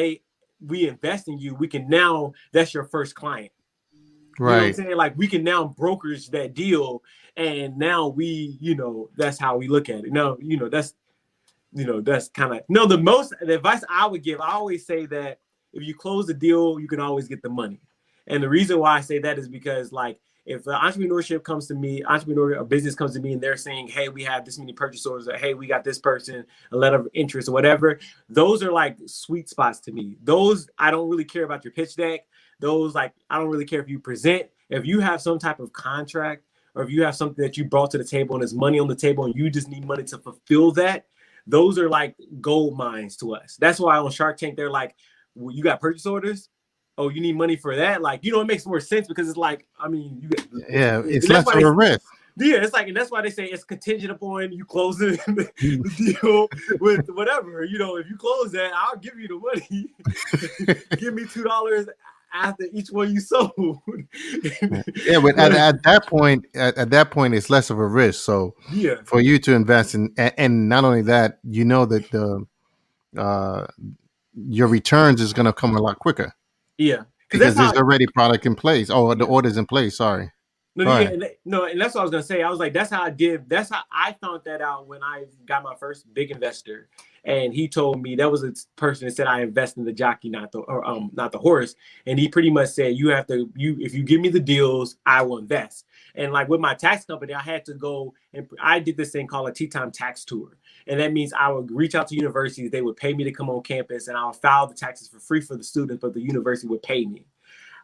we invest in you, we can now, that's your first client. You know what I'm right. saying? Like we can now brokerage that deal, and now that's how we look at it. No, that's kind of no. The advice I would give, I always say that if you close the deal, you can always get the money. And the reason why I say that is because like if entrepreneur or business comes to me and they're saying, hey, we have this many purchase orders, or hey, we got this person, a letter of interest or whatever, those are like sweet spots to me. Those I don't really care about your pitch deck. Those like I don't really care if you present. If you have some type of contract or if you have something that you brought to the table and there's money on the table and you just need money to fulfill that, those are like gold mines to us. That's why on Shark Tank, they're like, well, you got purchase orders? Oh, you need money for that? Like, it makes more sense because it's like, I mean, Yeah, and it's that's less why of a risk. it's like, and that's why they say it's contingent upon you closing the deal with whatever. If you close that, I'll give you the money. Give me $2 after each one you sold. Yeah, but But at that point, it's less of a risk. So yeah, for you to invest in, and not only that, you know that the uh, your returns is going to come a lot quicker yeah, because because that's there's how. already product in place. Oh, the Yeah. order's in place. Sorry. No, Go yeah, ahead. no, and that's what I was gonna say. I was like, that's how I did. That's how I found that out when I got my first big investor, and he told me that was a person that said I invest in the jockey, not the horse. And he pretty much said if you give me the deals, I will invest. And like with my tax company, I had to go and I did this thing called a tea time tax tour, and that means I would reach out to universities. They would pay me to come on campus, and I'll file the taxes for free for the students, but the university would pay me.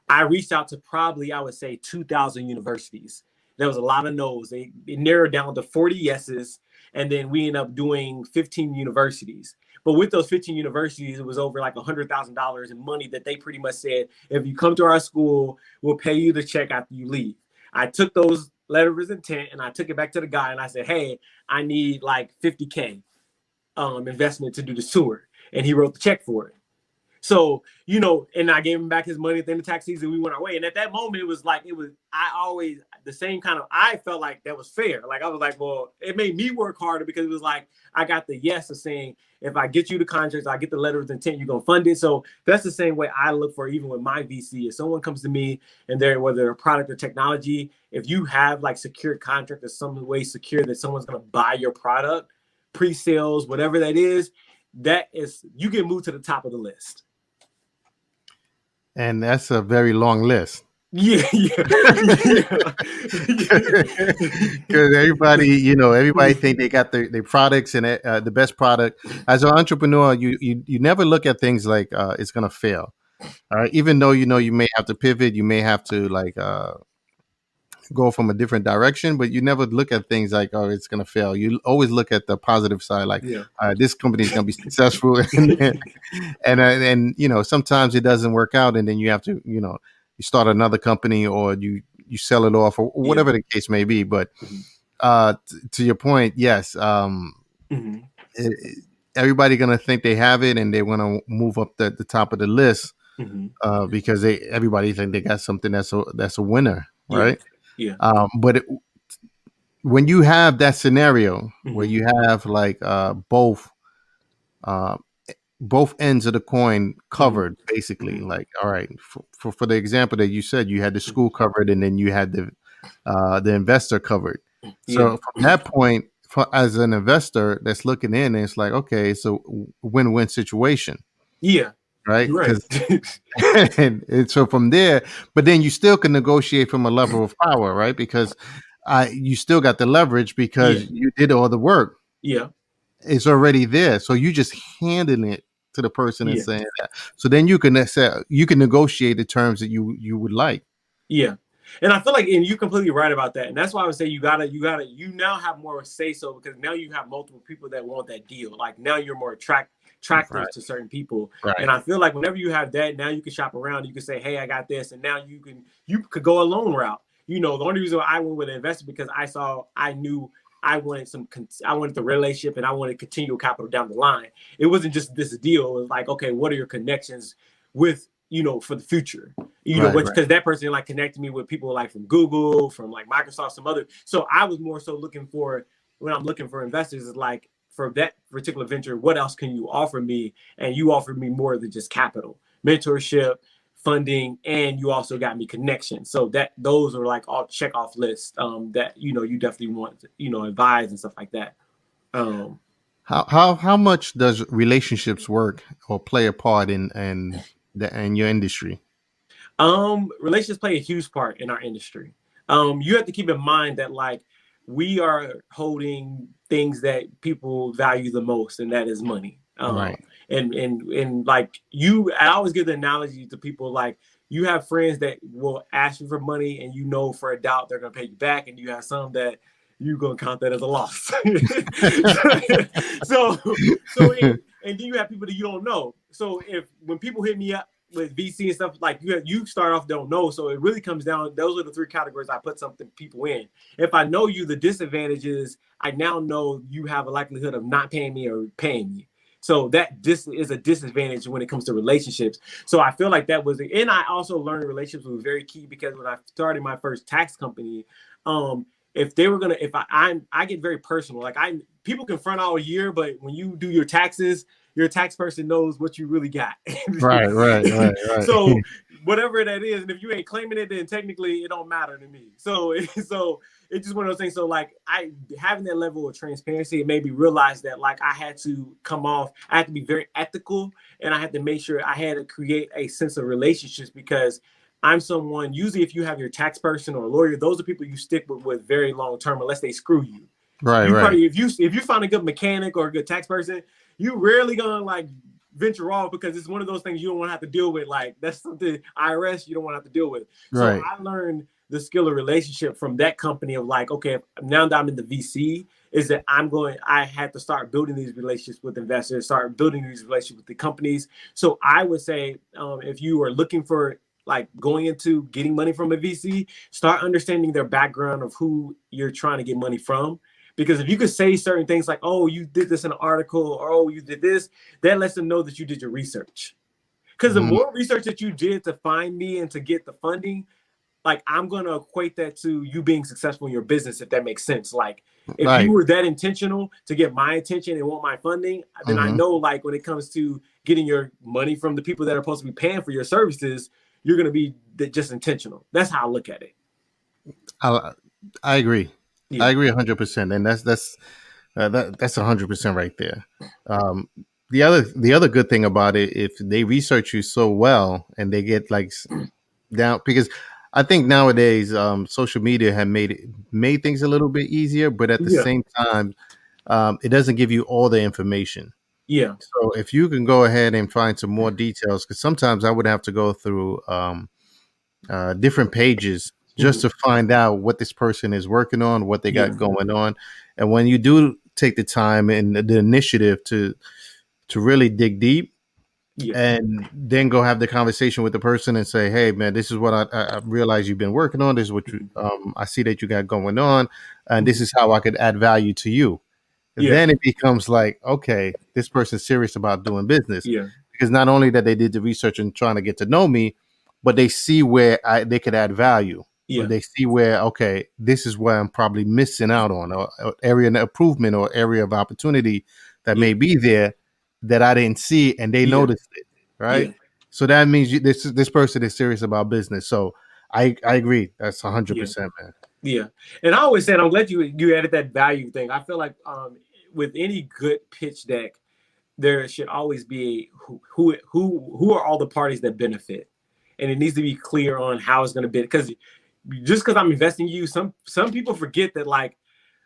I reached out to probably, I would say, 2,000 universities. There was a lot of no's. It narrowed down to 40 yeses, and then we ended up doing 15 universities. But with those 15 universities, it was over like $100,000 in money that they pretty much said, if you come to our school, we'll pay you the check after you leave. I took those letters of intent and I took it back to the guy and I said, hey, I need like 50K investment to do the sewer. And he wrote the check for it. So, and I gave him back his money at the end of tax season. We went our way. And at that moment, I felt like that was fair. Like, I was like, well, it made me work harder because it was like, I got the yes of saying, if I get you the contracts, I get the letter of intent, you're going to fund it. So that's the same way I look for, even with my VC. If someone comes to me and whether a product or technology, if you have like secured contract or some way secure that someone's going to buy your product, pre-sales, whatever that is, you get moved to the top of the list. And that's a very long list. Yeah. Because everybody think they got their products and the best product. As an entrepreneur, you never look at things like it's gonna fail. Even though you may have to pivot, you may have to like go from a different direction, but you never look at things like, oh, it's gonna fail. You always look at the positive side, like this company is gonna be successful, and sometimes it doesn't work out, and then you have to you start another company or you sell it off or whatever the case may be. But to your point, yes, everybody gonna think they have it and they want to move up the top of the list because everybody think they got something that's a winner, right? Yeah. But when you have that scenario where you have like both ends of the coin covered, basically, like, all right, for the example that you said, you had the school covered and then you had the investor covered. So from that point, as an investor that's looking in, it's like, okay, so win-win situation. Yeah. Right. And so from there, but then you still can negotiate from a level of power, right? Because you still got the leverage because you did all the work. Yeah. It's already there. So you just handing it to the person and saying that. So then you can negotiate the terms that you would like. Yeah. And I feel like, and you're completely right about that. And that's why I would say you now have more say so, because now you have multiple people that want that deal. Like now you're more attractive to certain people. Right. And I feel like whenever you have that, now you can shop around. You can say, hey, I got this. And now you could go a loan route. The only reason why I went with an investor because I knew I wanted the relationship and I wanted continual capital down the line. It wasn't just this deal. It was like, okay, what are your connections with, for the future, because that person like connected me with people like from Google, from like Microsoft, some other. So I was more so looking for, when I'm looking for investors, is like, for that particular venture, what else can you offer me? And you offered me more than just capital, mentorship, funding, and you also got me connections. So those are like all check off lists that you definitely want to, advise and stuff like that. How much does relationships work or play a part in your industry? Relationships play a huge part in our industry. You have to keep in mind that like we are holding things that people value the most, and that is money. Right. And like I always give the analogy to people, like you have friends that will ask you for money and for a doubt they're going to pay you back. And you have some that you're going to count that as a loss. And then you have people that you don't know. So when people hit me up with VC and stuff, like you start off don't know. So it really comes down, those are the three categories I put people in. If I know you, the disadvantage is I now know you have a likelihood of not paying me or paying me. So this is a disadvantage when it comes to relationships. So I feel like that was, and I also learned relationships was very key, because when I started my first tax company, if they were gonna, I get very personal. Like people can front all year, but when you do your taxes, your tax person knows what you really got. Right. So whatever that is, and if you ain't claiming it, then technically it don't matter to me. So it's just one of those things. So like having that level of transparency, it made me realize that like I had to be very ethical, and I had to make sure I had to create a sense of relationships, because I'm someone, usually if you have your tax person or a lawyer, those are people you stick with very long term, unless they screw you. Right. Probably, if you find a good mechanic or a good tax person, you rarely gonna like venture off, because it's one of those things you don't want to have to deal with. Like that's something IRS you don't want to have to deal with. Right. So I learned the skill of relationship from that company of like, okay, now that I'm in the VC, is that I had to start building these relationships with investors, start building these relationships with the companies. So I would say, if you are looking for like going into getting money from a VC, start understanding their background of who you're trying to get money from. Because if you could say certain things like, oh, you did this in an article, or oh, you did this, that lets them know that you did your research. Because the Mhm. more research that you did to find me and to get the funding, like I'm gonna equate that to you being successful in your business, if that makes sense. Like if you Right. were that intentional to get my attention and want my funding, then I Hmm. know like when it comes to getting your money from the people that are supposed to be paying for your services, you're gonna be just intentional. That's how I look at it. I I agree. I Yeah. agree 100%, and that's 100% right there. Um, the other good thing about it, if they research you so well and they get like down, because I think nowadays social media have made things a little bit easier, but at the Yeah. same time, it doesn't give you all the information. Yeah. So if you can go ahead and find some more details, because sometimes I would have to go through different pages just Mhm. to find out what this person is working on, what they got Yeah. going on. And when you do take the time and the initiative to really dig deep Yeah. and then go have the conversation with the person and say, hey man, this is what I realize you've been working on. This is what Mhm. I see that you got going on, and this Mhm. is how I could add value to you. Yeah. Then it becomes like, okay, this person's serious about doing business, Yeah. because not only that they did the research and trying to get to know me, but they see where they could add value, or Yeah. they see where, okay, this is where I'm probably missing out on, or area of improvement or area of opportunity that Yeah. may be there that I didn't see, and they Yeah. noticed it, right? Yeah. So that means this person is serious about business. So I agree. That's Yeah. 100%, man. Yeah, and I always said I'm glad you added that value thing. I feel like with any good pitch deck, there should always be who are all the parties that benefit, and it needs to be clear on how it's going to be. Because just because I'm investing in you, some people forget that like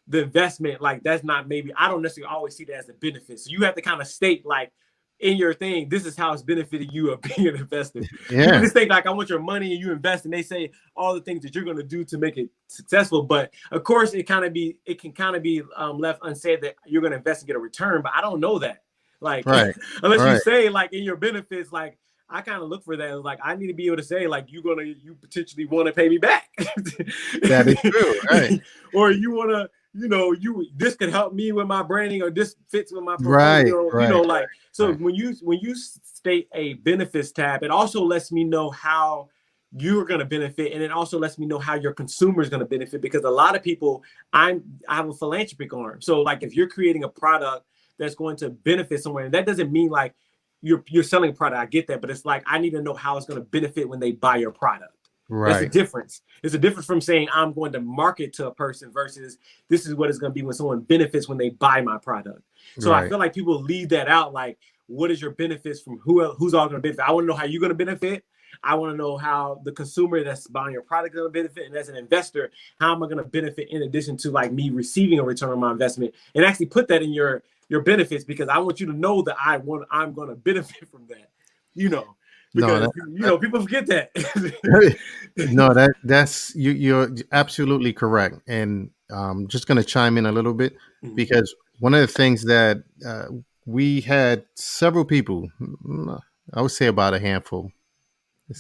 the investment, like that's not maybe I don't necessarily always see that as a benefit. So you have to kind of state like in your thing, this is how it's benefiting you of being an investor. People Yeah, just think like I want your money and you invest, and they say all the things that you're going to do to make it successful. But of course, it can kind of be left unsaid that you're going to invest and get a return. But I don't know that. Like right, unless you right. say like in your benefits, like I kind of look for that. Like I need to be able to say like you potentially want to pay me back, That is true, right, or you want to this could help me with my branding, or this fits with my right, portfolio. right, Like so right. when you state a benefits tab, it also lets me know how you're going to benefit, and it also lets me know how your consumer is going to benefit, because a lot of people I have a philanthropic arm. So like if you're creating a product that's going to benefit somewhere, and that doesn't mean like you're selling a product, I get that, but it's like I need to know how it's going to benefit when they buy your product. That's a Right, difference. It's a difference from saying I'm going to market to a person versus this is what it's going to be when someone benefits when they buy my product. So I right, feel like people leave that out. Like, what is your benefits from who's all going to benefit? I want to know how you're going to benefit. I want to know how the consumer that's buying your product is going to benefit. And as an investor, how am I going to benefit in addition to like me receiving a return on my investment? And actually put that in your benefits, because I want you to know that I'm going to benefit from that. You know, no, because people forget that. no, that's you're absolutely correct. And just going to chime in a little bit, Mhm. because one of the things that we had several people, I would say about a handful.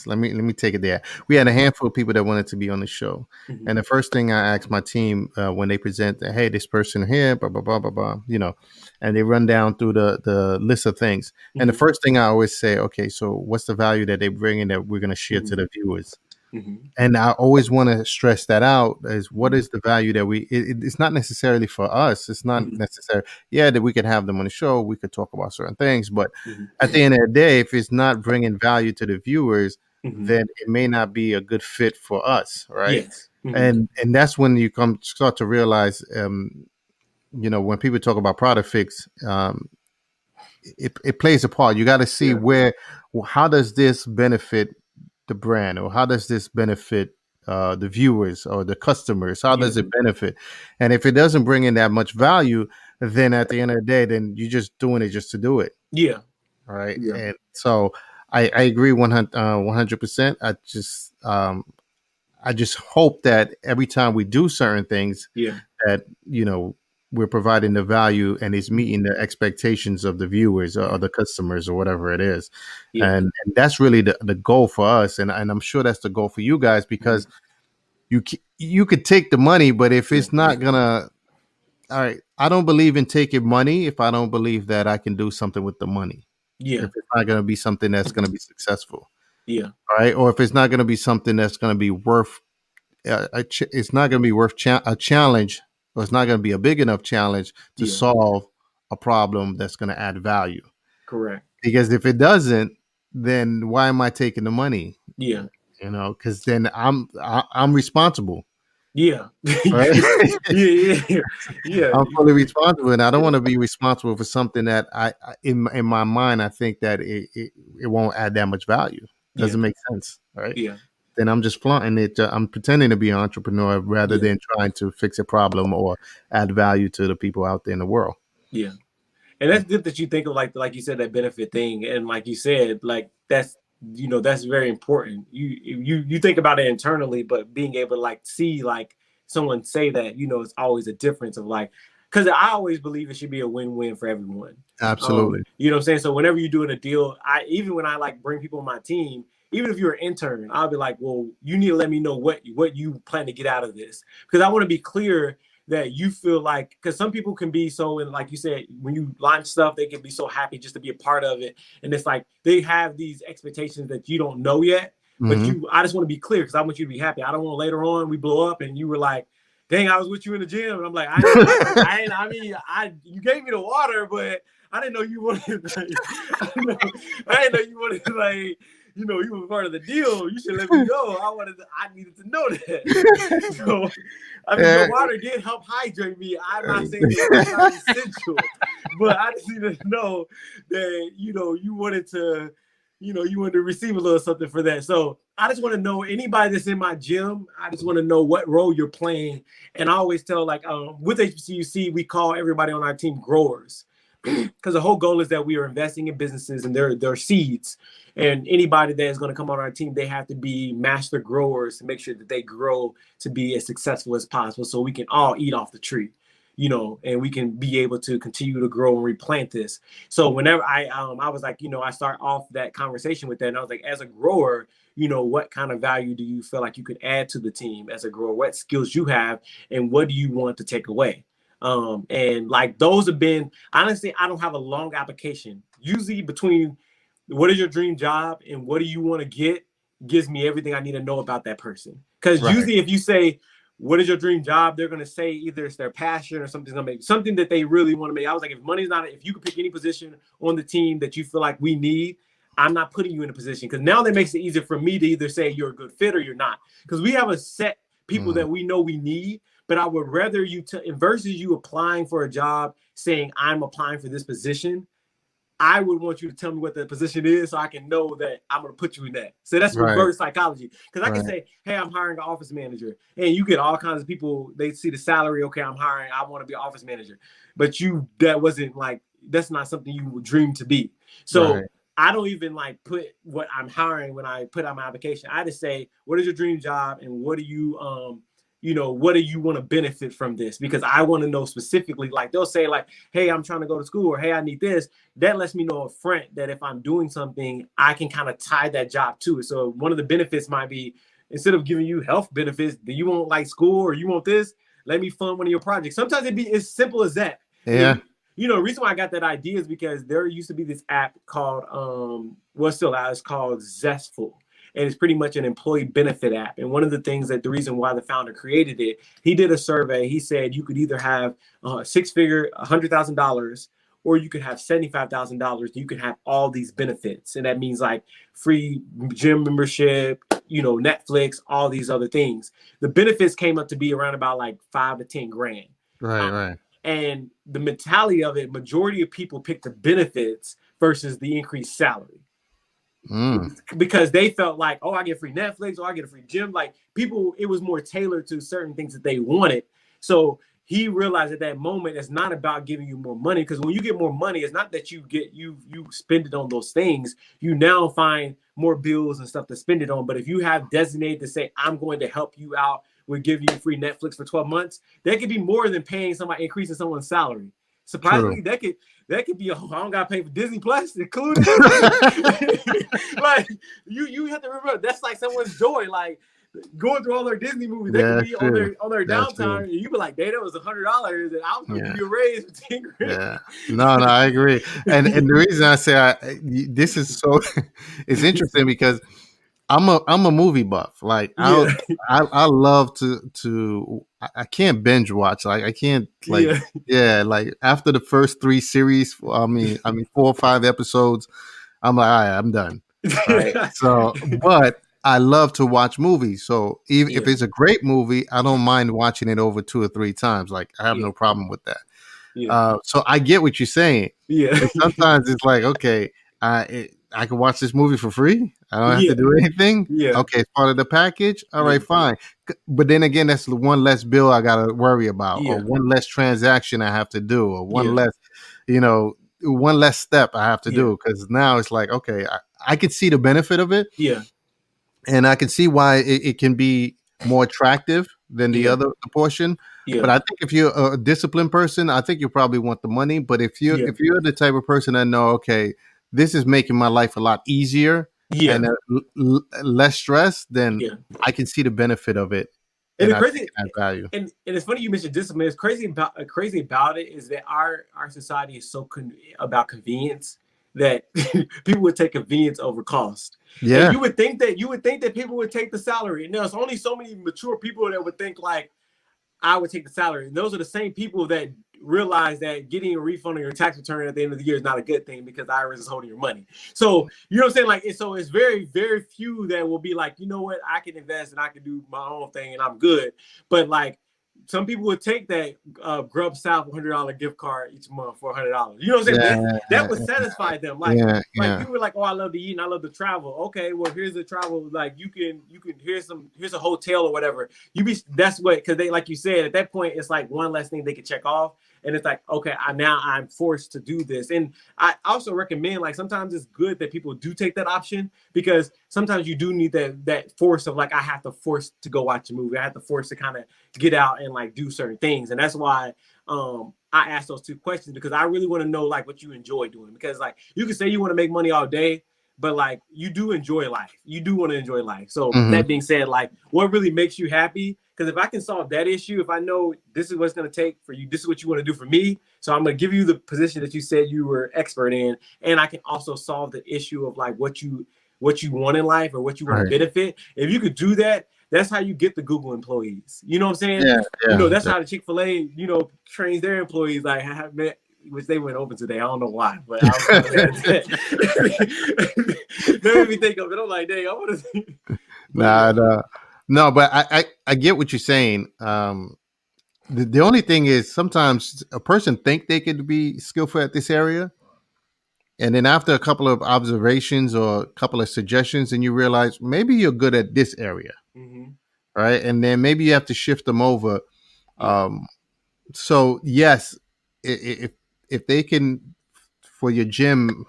Let me take it there. We had a handful of people that wanted to be on the show, Mhm. and the first thing I asked my team when they present, that, hey, this person here, blah blah blah blah blah, and they run down through the list of things. And the Mhm. first thing I always say, okay, so what's the value that they bring in that we're going to share to Mhm. the viewers? Mhm. And I always want to stress that out, is what Mhm. is the value that it's not necessarily for us. It's not Mhm. necessary. Yeah, that we could have them on the show. We could talk about certain things, but Mhm. at the end of the day, if it's not bringing value to the viewers, Mhm. then it may not be a good fit for us. Right. Yes. Mhm. And that's when you start to realize, when people talk about product fix, it plays a part. You got to see Yeah. where, how does this benefit the brand, or how does this benefit the viewers or the customers? How Yeah. does it benefit? And if it doesn't bring in that much value, then at the end of the day, then you're just doing it just to do it. Yeah. All right. Yeah. And so I agree 100%. I just hope that every time we do certain things, Yeah. that, you know, we're providing the value and it's meeting the expectations of the viewers or the customers or whatever it is. Yeah. And that's really the goal for us. And I'm sure that's the goal for you guys Mhm. because you could take the money, but if Yeah. it's not gonna, all right, I don't believe in taking money if I don't believe that I can do something with the money. Yeah. If it's not gonna be something that's gonna be successful, Yeah. all right, or if it's not gonna be something that's gonna be worth, it's not gonna be worth a challenge, or it's not gonna be a big enough challenge to Yeah. solve a problem that's gonna add value. Correct. Because if it doesn't, then why am I taking the money? Yeah. You know, because then I'm responsible. Yeah. Right? Yeah. Yeah. Yeah. I'm fully responsible, and I don't Yeah. want to be responsible for something that in my mind, I think that it won't add that much value. Yeah. Doesn't make sense, right? Yeah. Then I'm just flaunting it. I'm pretending to be an entrepreneur rather Yeah. than trying to fix a problem or add value to the people out there in the world. Yeah. And that's good that you think of like you said, that benefit thing. And like you said, like that's that's very important. You think about it internally, but being able to like see like someone say that, it's always a difference of like, because I always believe it should be a win-win for everyone. Absolutely. You know what I'm saying? So whenever you're doing a deal, even when I like bring people on my team, even if you're an intern, I'll be like, well, you need to let me know what you plan to get out of this. Because I want to be clear that you feel like, because some people can be so, and like you said, when you launch stuff, they can be so happy just to be a part of it. And it's like they have these expectations that you don't know yet. But Hmm. I just want to be clear because I want you to be happy. I don't want later on we blow up and you were like, dang, I was with you in the gym. And I'm like, you gave me the water, but I didn't know you wanted, like, I didn't know you wanted, like, you were part of the deal. You should let me know. I needed to know that. So, I mean, your water did help hydrate me. I'm not saying it was not essential, but I just needed to know that, you wanted to, you wanted to receive a little something for that. So I just want to know anybody that's in my gym. I just want to know what role you're playing. And I always tell, like, with HBCUC, we call everybody on our team growers. Because the whole goal is that we are investing in businesses and they're seeds. And anybody that is going to come on our team, they have to be master growers to make sure that they grow to be as successful as possible so we can all eat off the tree, and we can be able to continue to grow and replant this. So whenever I was like, I start off that conversation with that, and I was like, as a grower, what kind of value do you feel like you could add to the team as a grower? What skills you have, and what do you want to take away? And like those have been, honestly, I don't have a long application. Usually between what is your dream job and what do you want to get gives me everything I need to know about that person. Because Right. usually if you say, what is your dream job? They're going to say either it's their passion or something's going to make something that they really want to make. I was like, if you could pick any position on the team that you feel like we need, I'm not putting you in a position, because now that makes it easier for me to either say you're a good fit or you're not. Because we have a set people that we know we need, but I would rather versus you applying for a job saying I'm applying for this position, I would want you to tell me what the position is so I can know that I'm going to put you in that. So that's Right. reverse psychology. Because I can say, hey, I'm hiring an office manager. And you get all kinds of people, they see the salary. Okay, I want to be an office manager. But that's not something you would dream to be. So Right. I don't even like put what I'm hiring when I put out my application. I just say, what is your dream job? And what do you, what do you want to benefit from this? Because I want to know specifically, like they'll say like, hey, I'm trying to go to school, or hey, I need this. That lets me know up front that if I'm doing something, I can kind of tie that job to it. So one of the benefits might be, instead of giving you health benefits, do you want like school or you want this? Let me fund one of your projects. Sometimes it'd be as simple as that. Yeah. And the reason why I got that idea is because there used to be this app called, still out, it's called Zestful. And it's pretty much an employee benefit app. And one of the things the reason why the founder created it, he did a survey. He said you could either have six-figure, $100,000, or you could have $75,000. You could have all these benefits. And that means like free gym membership, Netflix, all these other things. The benefits came up to be around about like 5 to 10 grand. Right. And the mentality of it, majority of people pick the benefits versus the increased salary. Because they felt like, oh, I get free Netflix, or I get a free gym. Like people, it was more tailored to certain things that they wanted. So he realized at that moment, it's not about giving you more money, because when you get more money, it's not that you spend it on those things. You now find more bills and stuff to spend it on. But if you have designated to say, I'm going to help you out would give you free Netflix for 12 months. That could be more than paying somebody, increasing someone's salary. True. Surprisingly, that could be I don't gotta pay for Disney Plus included in this. Like you have to remember that's like someone's joy. Like going through all their Disney movies, they could That's be on true. their That's downtime, true. and you be like, "Hey, that was $100, and I was gonna Yeah. give you a raise for 10 grand." Yeah. No, I agree. And the reason I say this is so it's interesting because I'm a movie buff. Like Yeah, I love to I can't binge watch. Like I can't like yeah, yeah, like after the first three series, I mean 4 or 5 episodes, I'm like, all right, I'm done. Right. So but I love to watch movies. So even if yeah, it's a great movie, I don't mind watching it over 2 or 3 times. Like I have yeah, no problem with that. yeah, So I get what you're saying. yeah, And sometimes it's like, okay, I can watch this movie for free. I don't have yeah, to do anything. yeah, Okay, it's part of the package. All yeah, right, fine. But then again, that's the one less bill I got to worry about, or yeah, one less transaction I have to do, or yeah, you know, one less step I have to yeah, do. Because now it's like, okay, I can see the benefit of it, yeah, and I can see why it can be more attractive than the yeah, other portion. But yeah, I think if you're a disciplined person, I think you probably want the money. But yeah, if you're the type of person that know, okay, this is making my life a lot easier yeah, and less stress, then yeah. I can see the benefit of it, And and the I think crazy, it adds value. and it's funny you mentioned discipline. It's crazy about it is that our society is so about convenience that people would take convenience over cost. And Yeah, you would think that people would take the salary. And there's only so many mature people that would think like I would take the salary. And those are the same people that realize that getting a refund on your tax return at the end of the year is not a good thing because the IRS is holding your money. So you know what I'm saying? Like, so it's very, very few that will be like, you know what, I can invest and I can do my own thing and I'm good. But like some people would take that Grub South $100 gift card each month for $100. You know what I'm saying? That yeah, would satisfy them. yeah, Like yeah. people were like, oh, I love to eat and I love to travel. Okay, well here's the travel. Like you can here's a hotel or whatever. That's what because they like you said at that point it's like one less thing they could check off. And it's like, okay, I'm forced to do this. And I also recommend like sometimes it's good that people do take that option because sometimes you do need that force of like I have to force to go watch a movie. I have to force to kind of get out and like do certain things. And that's why I asked those two questions because I really want to know like what you enjoy doing. Because like you can say you want to make money all day, but like you do enjoy life. You do want to enjoy life. So Hmm. that being said, like what really makes you happy? Because if I can solve that issue, if I know this is what's going to take for you, this is what you want to do for me. So I'm going to give you the position that you said you were expert in, and I can also solve the issue of like what you want in life or what you want to Right. benefit. If you could do that, that's how you get the Google employees. You know what I'm saying? Yeah, You know, yeah. that's how the Chick-fil-A, trains their employees. Like, which they went open today. I don't know why, but I was that made me think of it. I'm like, dang, I want to. But yeah, Nah, no, but I get what you're saying. The only thing is sometimes a person think they could be skillful at this area, and then after a couple of observations or a couple of suggestions, and you realize maybe you're good at this area, mm-hmm. right? And then maybe you have to shift them over. Yeah, Um, so yes, if they can, for your gym mm-hmm.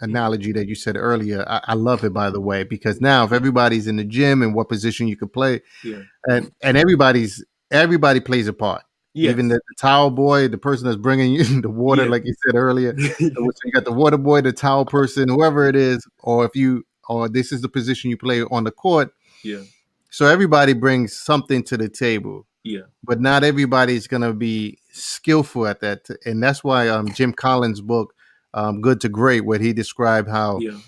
analogy that you said earlier, I love it by the way because now if everybody's in the gym and what position you could play, Yeah, and everybody plays a part. Even yes, the towel boy, the person that's bringing you the water, yeah, like you said earlier. So you got the water boy, the towel person, whoever it is, or this is the position you play on the court. yeah, So everybody brings something to the table, yeah, but not everybody's gonna be skillful at that. And that's why Jim Collins' book, Good to Great, where he described how yeah,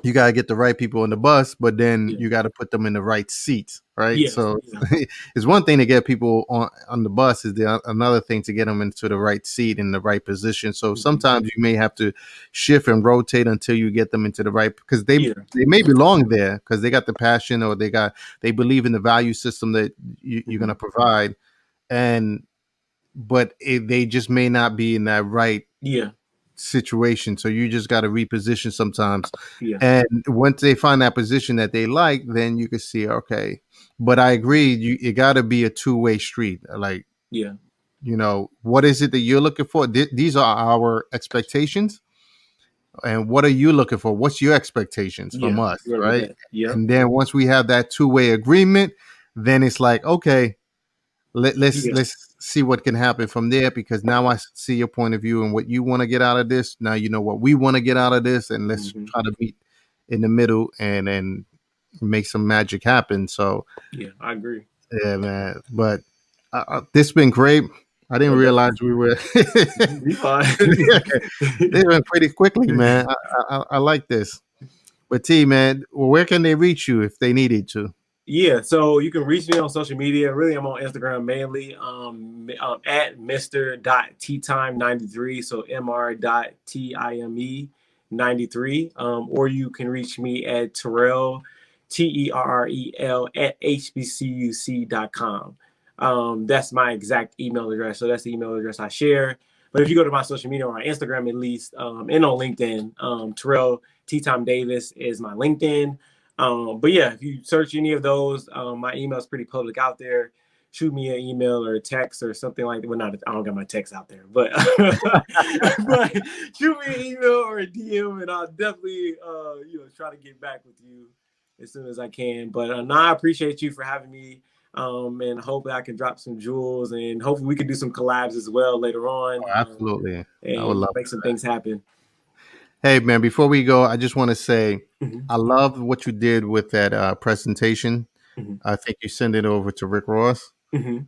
you got to get the right people on the bus, but then yeah, you got to put them in the right seats, right? yes, So yeah, it's one thing to get people on the bus, is another thing to get them into the right seat in the right position. So mm-hmm. sometimes you may have to shift and rotate until you get them into the right, because Yeah, they may belong there because they got the passion, or they believe in the value system that you're going mm-hmm. to provide, and they just may not be in that right Yeah, situation. So you just got to reposition sometimes. yeah, And once they find that position that they like, then you can see, okay. But I agree, it got to be a two-way street. Like, yeah, what is it that you're looking for? These are our expectations. And what are you looking for? What's your expectations from yeah. us? Remember Right. that? Yep. And then once we have that two-way agreement, then it's like, okay, let's Yeah. let's see what can happen from there, because now I see your point of view and what you want to get out of this. Now you know what we want to get out of this, and let's Hmm. try to meet in the middle and make some magic happen. So Yeah, I agree. yeah, man. But this been great. I didn't No, realize definitely. we were. We fine. They went pretty quickly, man. I like this. But T, man, where can they reach you if they needed to? Yeah, so you can reach me on social media. Really, I'm on Instagram mainly, at Mr.TeaTime93. So Mr.Time 93. Or you can reach me at Terrell, Terrel at HBCUC.com. That's my exact email address. So that's the email address I share. But if you go to my social media, on my Instagram at least, and on LinkedIn, Terrell Terrell Davis is my LinkedIn. But yeah, if you search any of those, my email is pretty public out there. Shoot me an email or a text or something like that. Well, not I don't got my text out there, but but shoot me an email or a DM, and I'll definitely try to get back with you as soon as I can. But I appreciate you for having me, and hopefully I can drop some jewels, and hopefully we can do some collabs as well later on, Oh, absolutely. I would and love make some things happen. Hey, man, before we go, I just want to say Hmm. I love what you did with that presentation. Hmm. I think you sent it over to Rick Ross. Hmm.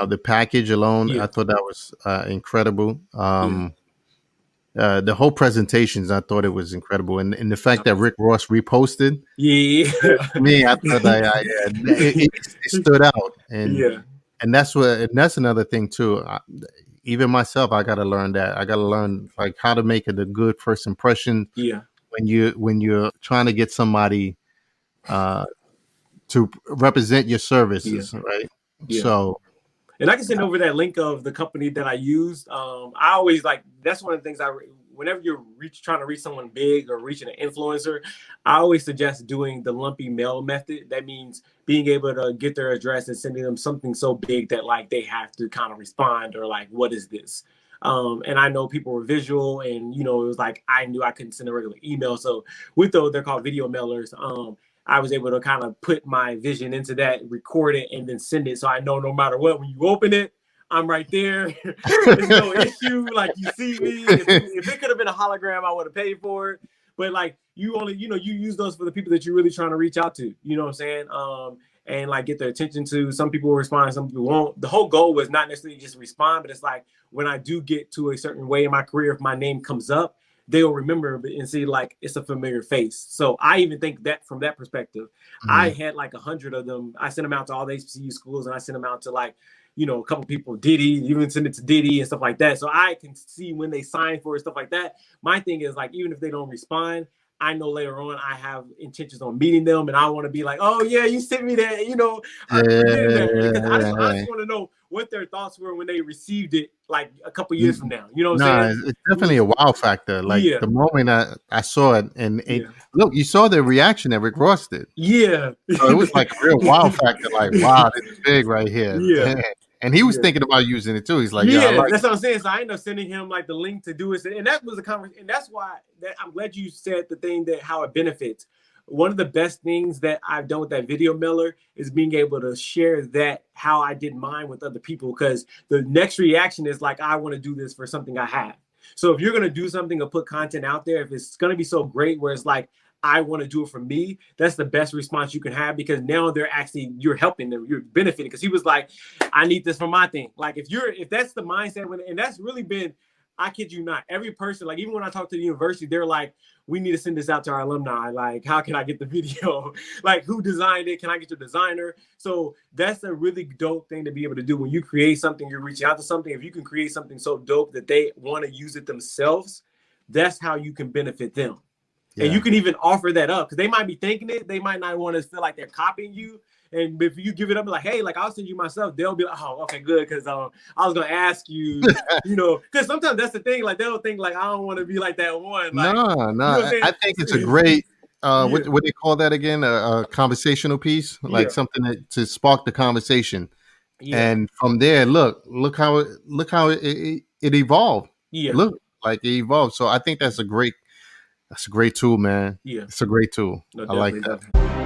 The package alone, I Yeah, thought that was incredible. yeah, The whole presentations, I thought it was incredible. And the fact that Rick Ross reposted, yeah. to me, I thought it stood out. Yeah, And that's another thing, too. Even myself, I got to learn that. I got to learn like how to make it a good first impression yeah, when you're trying to get somebody uh, to represent your yeah, services, right? yeah. So And I can send over that link of the company that I used. I always like that's one of the things whenever you're trying to reach someone big or reaching an influencer, I always suggest doing the lumpy mail method. That means being able to get their address and sending them something so big that like they have to kind of respond or like, what is this? And I know people were visual, and it was like I knew I couldn't send a regular email. So with those, they're called video mailers. I was able to kind of put my vision into that, record it, and then send it. So I know no matter what, when you open it, I'm right there. It's no issue. Like you see me. If it could have been a hologram, I would have paid for it. But like you only, you use those for the people that you're really trying to reach out to. You know what I'm saying? And like get their attention to. Some people will respond, some people won't. The whole goal was not necessarily just respond, but it's like when I do get to a certain way in my career, if my name comes up, they'll remember and see like it's a familiar face. So I even think that from that perspective, I mhm. had like 100 of them. I sent them out to all the HBCU schools, and I sent them out to like, a couple people, Diddy, even send it to Diddy and stuff like that. So I can see when they sign for it, stuff like that. My thing is like, even if they don't respond, I know later on I have intentions on meeting them, and I want to be like, oh yeah, you sent me that. I Yeah, remember getting yeah, that, because I just yeah, yeah. honestly want to know what their thoughts were when they received it, like a couple years from N- now. You know what I'm Nah, saying? it's definitely a wow factor. Like Yeah, the moment I saw it, and yeah, look, you saw the reaction that Rick Ross did. yeah, So it was like a real wow factor. Like, wow, this is big right here. yeah, And he was yeah. thinking about using it too. He's like, yeah, I Yeah, like. that's what I'm saying. So I ended up sending him like the link to do it, and that was a conversation. And that's why I'm glad you said the thing that how it benefits. One of the best things that I've done with that video mailer is being able to share that how I did mine with other people, because the next reaction is like, I want to do this for something I have. So if you're gonna do something or put content out there, if it's gonna be so great where it's like, I want to do it for me, that's the best response you can have, because now you're helping them, you're benefiting. Because he was like, I need this for my thing. Like if that's the mindset, and that's really been, I kid you not, every person, like even when I talk to the university, they're like, we need to send this out to our alumni. Like, how can I get the video? Like, who designed it? Can I get your designer? So that's a really dope thing to be able to do when you create something, you're reaching out to something. If you can create something so dope that they want to use it themselves, that's how you can benefit them. And you Yeah. can even offer that up, because they might be thinking it. They might not want to feel like they're copying you. And if you give it up, like, hey, like I'll send you myself, they'll be like, oh, okay, good. Because I was gonna ask you, because sometimes that's the thing. Like they'll think like I don't want to be like that one. No, Like, no. you know what I I'm think it's a saying? great Yeah, what do they call that again? A conversational piece, like yeah, something to spark the conversation. yeah, And from there, look how it evolved. yeah, Look, like it evolved. So I think that's a great tool, man. yeah. It's a great tool. No, I like definitely, that. definitely.